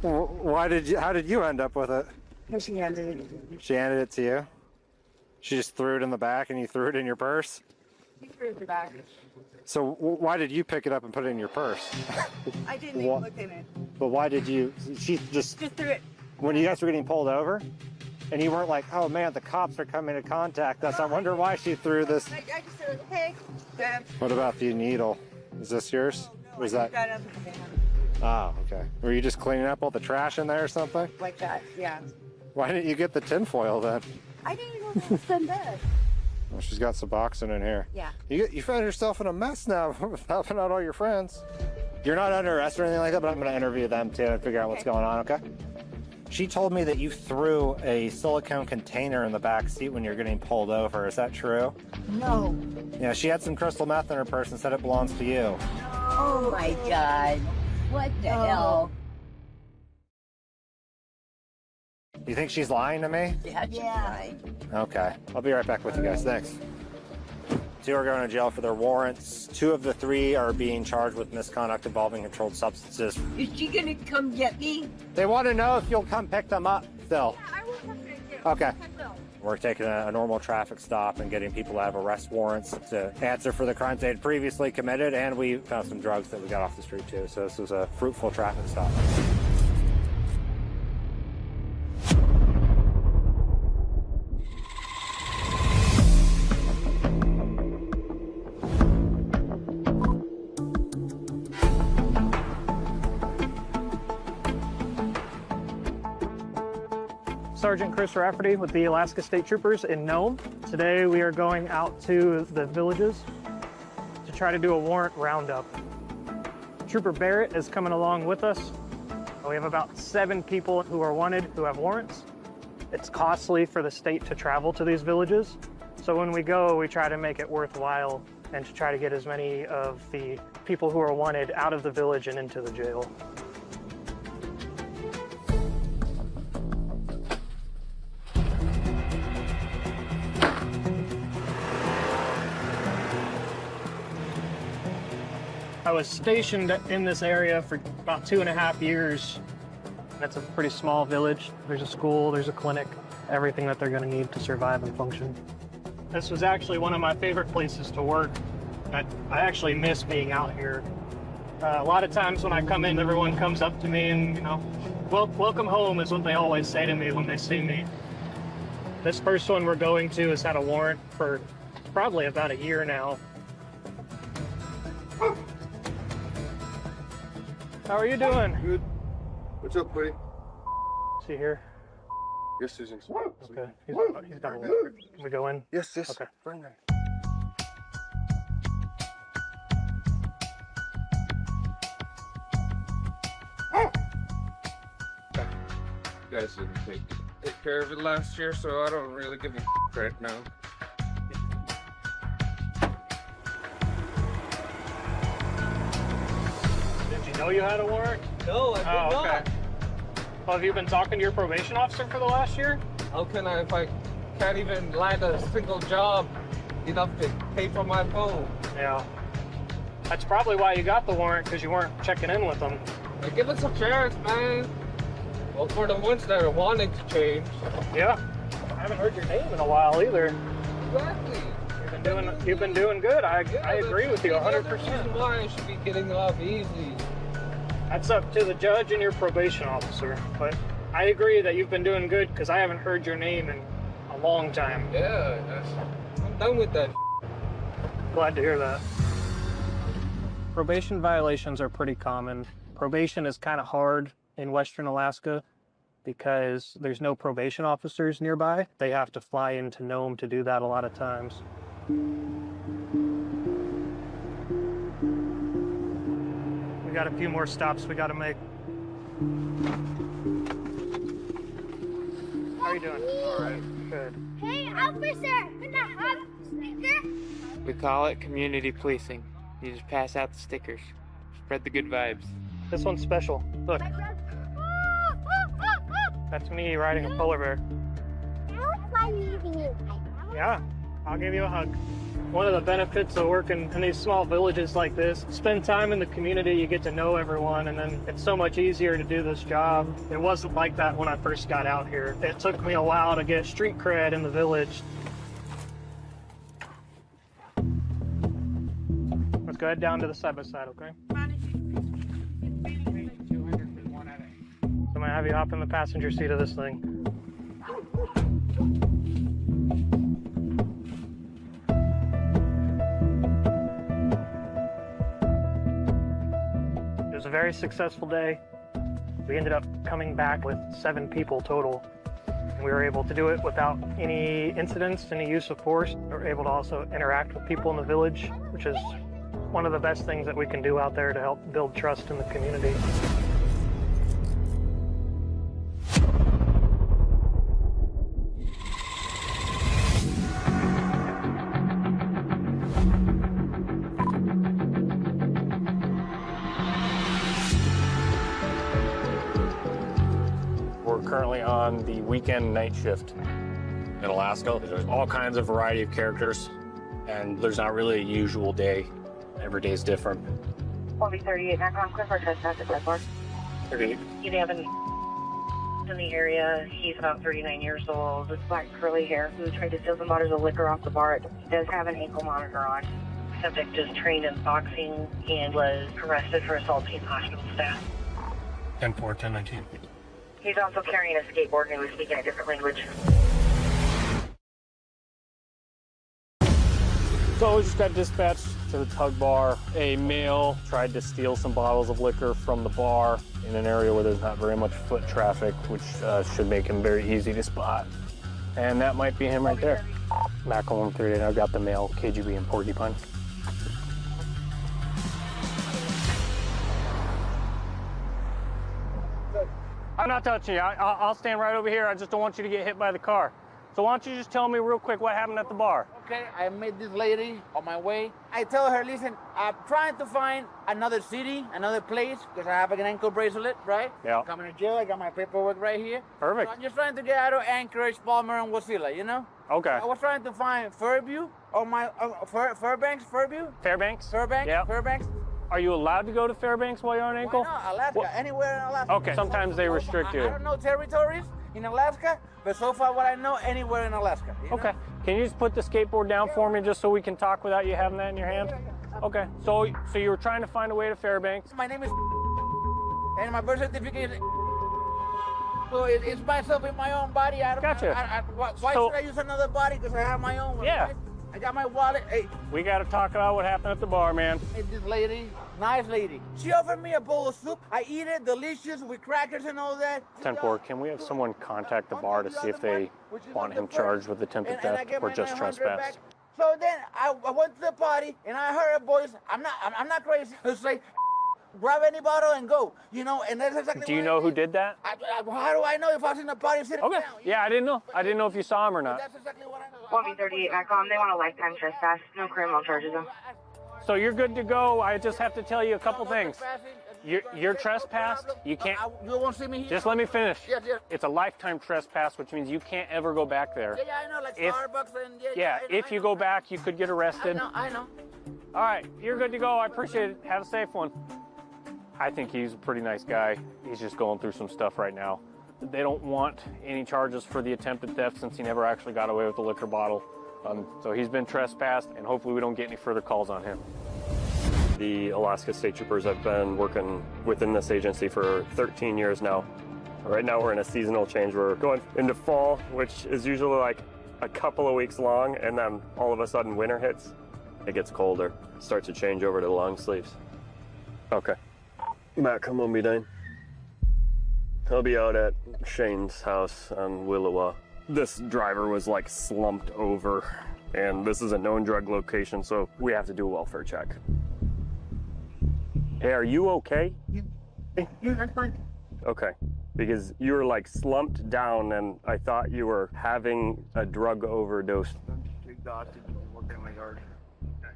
Why did you? How did you end up with it? Because she handed it to me. She handed it to you. She just threw it in the back, and you threw it in your purse. She threw it back. So why did you pick it up and put it in your purse? I didn't even look in it. But why did you? She just threw it. When you guys were getting pulled over, and you weren't like, "Oh man, the cops are coming to contact us." I wonder why she threw this. I just said, okay. What about the needle? Is this yours? Was that? Got up in the van. Oh, okay. Were you just cleaning up all the trash in there or something? Like that, yeah. Why didn't you get the tinfoil then? I didn't know that was done that. Well, she's got Suboxone in here. Yeah. You found yourself in a mess now, helping out all your friends. You're not under arrest or anything like that, but I'm going to interview them too and figure out what's going on, okay? She told me that you threw a silicone container in the back seat when you're getting pulled over. Is that true? No. Yeah, she had some crystal meth in her purse and said it belongs to you. Oh my God. What the hell? You think she's lying to me? Yeah. Okay. I'll be right back with you guys. Thanks. 2 are going to jail for their warrants. 2 of the 3 are being charged with misconduct involving controlled substances. Is she gonna come get me? They want to know if you'll come pick them up still. Yeah, I will come get you. Okay. We're taking a normal traffic stop and getting people to have arrest warrants to answer for the crimes they had previously committed, and we found some drugs that we got off the street too. So this was a fruitful traffic stop. Sergeant Chris Rafferty with the Alaska State Troopers in Nome. Today we are going out to the villages to try to do a warrant roundup. Trooper Barrett is coming along with us. We have about 7 people who are wanted who have warrants. It's costly for the state to travel to these villages. So when we go, we try to make it worthwhile and to try to get as many of the people who are wanted out of the village and into the jail. I was stationed in this area for about 2.5 years. It's a pretty small village. There's a school, there's a clinic, everything that they're gonna need to survive and function. This was actually one of my favorite places to work. I actually miss being out here. A lot of times when I come in, everyone comes up to me and, you know, welcome home is what they always say to me when they see me. This first one we're going to has had a warrant for probably about a year now. How are you doing? Good. What's up, buddy? Is he here? Yes, Susan. Okay. He's got a warrant. Can we go in? Yes, yes. Okay. Bring that. You guys didn't take care of it last year, so I don't really give you credit now. Did you know you had a warrant? No, I did not. Well, have you been talking to your probation officer for the last year? How can I if I can't even land a single job enough to pay for my phone? Yeah. That's probably why you got the warrant, because you weren't checking in with them. Like, give us a chance, man. Well, for the ones that are wanting to change. Yeah. I haven't heard your name in a while either. Exactly. You've been doing good. I agree with you 100%. Reason why I should be getting off easy. That's up to the judge and your probation officer. But I agree that you've been doing good because I haven't heard your name in a long time. Yeah, I'm done with that. Glad to hear that. Probation violations are pretty common. Probation is kind of hard in Western Alaska because there's no probation officers nearby. They have to fly into Nome to do that a lot of times. We got a few more stops we got to make. How are you doing? All right. Good. Hey, officer, can I have a sticker? We call it community policing. You just pass out the stickers. Spread the good vibes. This one's special. Look. That's me riding a polar bear. Yeah, I'll give you a hug. One of the benefits of working in these small villages like this, spend time in the community, you get to know everyone, and then it's so much easier to do this job. It wasn't like that when I first got out here. It took me a while to get street cred in the village. Let's go ahead down to the side-by-side, okay? So I'm gonna have you hop in the passenger seat of this thing. It was a very successful day. We ended up coming back with 7 people total. We were able to do it without any incidents, any use of force. We were able to also interact with people in the village, which is one of the best things that we can do out there to help build trust in the community. We're currently on the weekend night shift in Alaska. There's all kinds of variety of characters, and there's not really a usual day. Every day is different. 4038, Macron, Clifford, trespass at Redboard. 38. You have an in the area. He's about 39 years old, with black curly hair, who tried to steal some bottles of liquor off the bar. He does have an ankle monitor on. Subject is trained in boxing and was arrested for assaulting hospital staff. 10-4, 10-19. He's also carrying a skateboard and he was speaking a different language. So we just got dispatched to the tug bar. A male tried to steal some bottles of liquor from the bar in an area where there's not very much foot traffic, which should make him very easy to spot. And that might be him right there. Back on 138, I've got the male KGB in Porcupine. I'm not touching you. I'll stand right over here. I just don't want you to get hit by the car. So why don't you just tell me real quick what happened at the bar? Okay, I met this lady on my way. I tell her, listen, I'm trying to find another city, another place, because I have an ankle bracelet, right? Yeah. I'm coming to jail, I got my paperwork right here. Perfect. So I'm just trying to get out of Anchorage, Palmer, and Wasilla, you know? Okay. I was trying to find Fairview, or Fairbanks? Fairbanks? Fairbanks? Yeah. Fairbanks? Are you allowed to go to Fairbanks while you're on ankle? Why not? Alaska, anywhere in Alaska. Okay, sometimes they restrict you. I don't know territories in Alaska, but so far what I know, anywhere in Alaska. Okay. Can you just put the skateboard down for me just so we can talk without you having that in your hand? Okay. So you were trying to find a way to Fairbanks. My name is and my birth certificate is so it's myself in my own body. I don't, Gotcha. Why should I use another body? Because I have my own one. Yeah. Right? I got my wallet. Hey. We got to talk about what happened at the bar, man. Hey, this lady, nice lady. She offered me a bowl of soup. I eat it, delicious, with crackers and all that. 10-4, can we have someone contact the bar to see if they want him charged with attempted theft or just trespass? So then I went to the party and I heard a voice. I'm not crazy. It's like, grab any bottle and go, you know, and that's exactly. Do you know who did that? How do I know if I was in the party sitting Okay. down? Yeah, I didn't know. I didn't know if you saw him or not. That's exactly what I know. 138 back on. They want a lifetime trespass. No criminal charges though. So you're good to go. I just have to tell you a couple things. You're trespassed. You can't. You won't see me here. Just let me finish. Yes, yes. It's a lifetime trespass, which means you can't ever go back there. Yeah, I know, like Starbucks and yeah. If you go back, you could get arrested. I know. All right, you're good to go. I appreciate it. Have a safe one. I think he's a pretty nice guy. He's just going through some stuff right now. They don't want any charges for the attempted theft since he never actually got away with the liquor bottle. So he's been trespassed, and hopefully we don't get any further calls on him. The Alaska State Troopers have been working within this agency for 13 years now. Right now we're in a seasonal change. We're going into fall, which is usually like a couple of weeks long, and then all of a sudden winter hits. It gets colder. It starts to change over to long sleeves. Okay. Matt, come on, Bedine. I'll be out at Shane's house on Willowa. This driver was like slumped over, and this is a known drug location, so we have to do a welfare check. Hey, are you okay? Yeah, I'm fine. Okay, because you were like slumped down, and I thought you were having a drug overdose.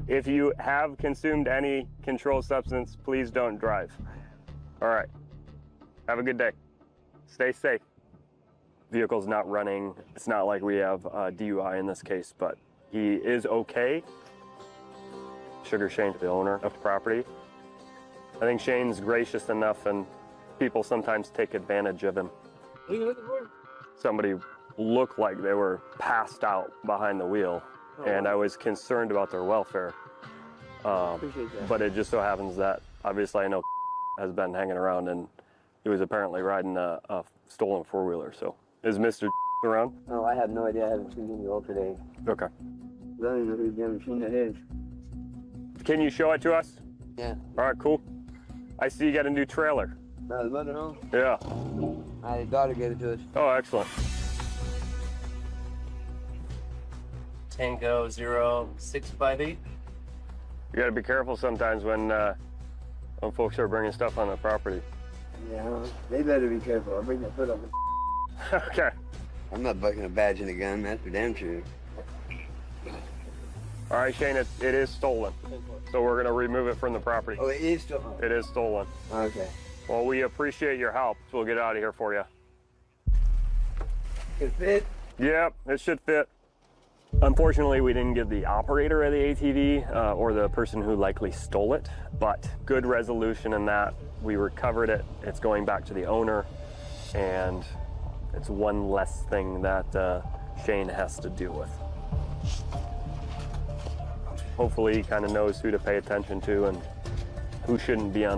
If you have consumed any controlled substance, please don't drive. All right, have a good day. Stay safe. Vehicle's not running. It's not like we have DUI in this case, but he is okay. Sugar Shane, the owner of the property. I think Shane's gracious enough, and people sometimes take advantage of him. What are you looking for? Somebody looked like they were passed out behind the wheel, and I was concerned about their welfare. Appreciate that. But it just so happens that obviously I know has been hanging around, and he was apparently riding a stolen four-wheeler. So is Mr. around? Oh, I have no idea. I haven't seen him all today. Okay. I don't even know who the machine that is. Can you show it to us? Yeah. All right, cool. I see you got a new trailer. No, the mother home? Yeah. My daughter gave it to us. Oh, excellent. Tango 0658. You gotta be careful sometimes when folks are bringing stuff on the property. Yeah, they better be careful. I'll bring that foot up. Okay. I'm not bucking a badge in a gun, that's for damn sure. All right, Shane, it is stolen. So we're gonna remove it from the property. Oh, it is stolen? It is stolen. Okay. Well, we appreciate your help. So we'll get out of here for you. It fit? Yep, it should fit. Unfortunately, we didn't get the operator of the ATV or the person who likely stole it, but good resolution in that we recovered it. It's going back to the owner, and it's one less thing that Shane has to deal with. Hopefully he kind of knows who to pay attention to and who shouldn't be on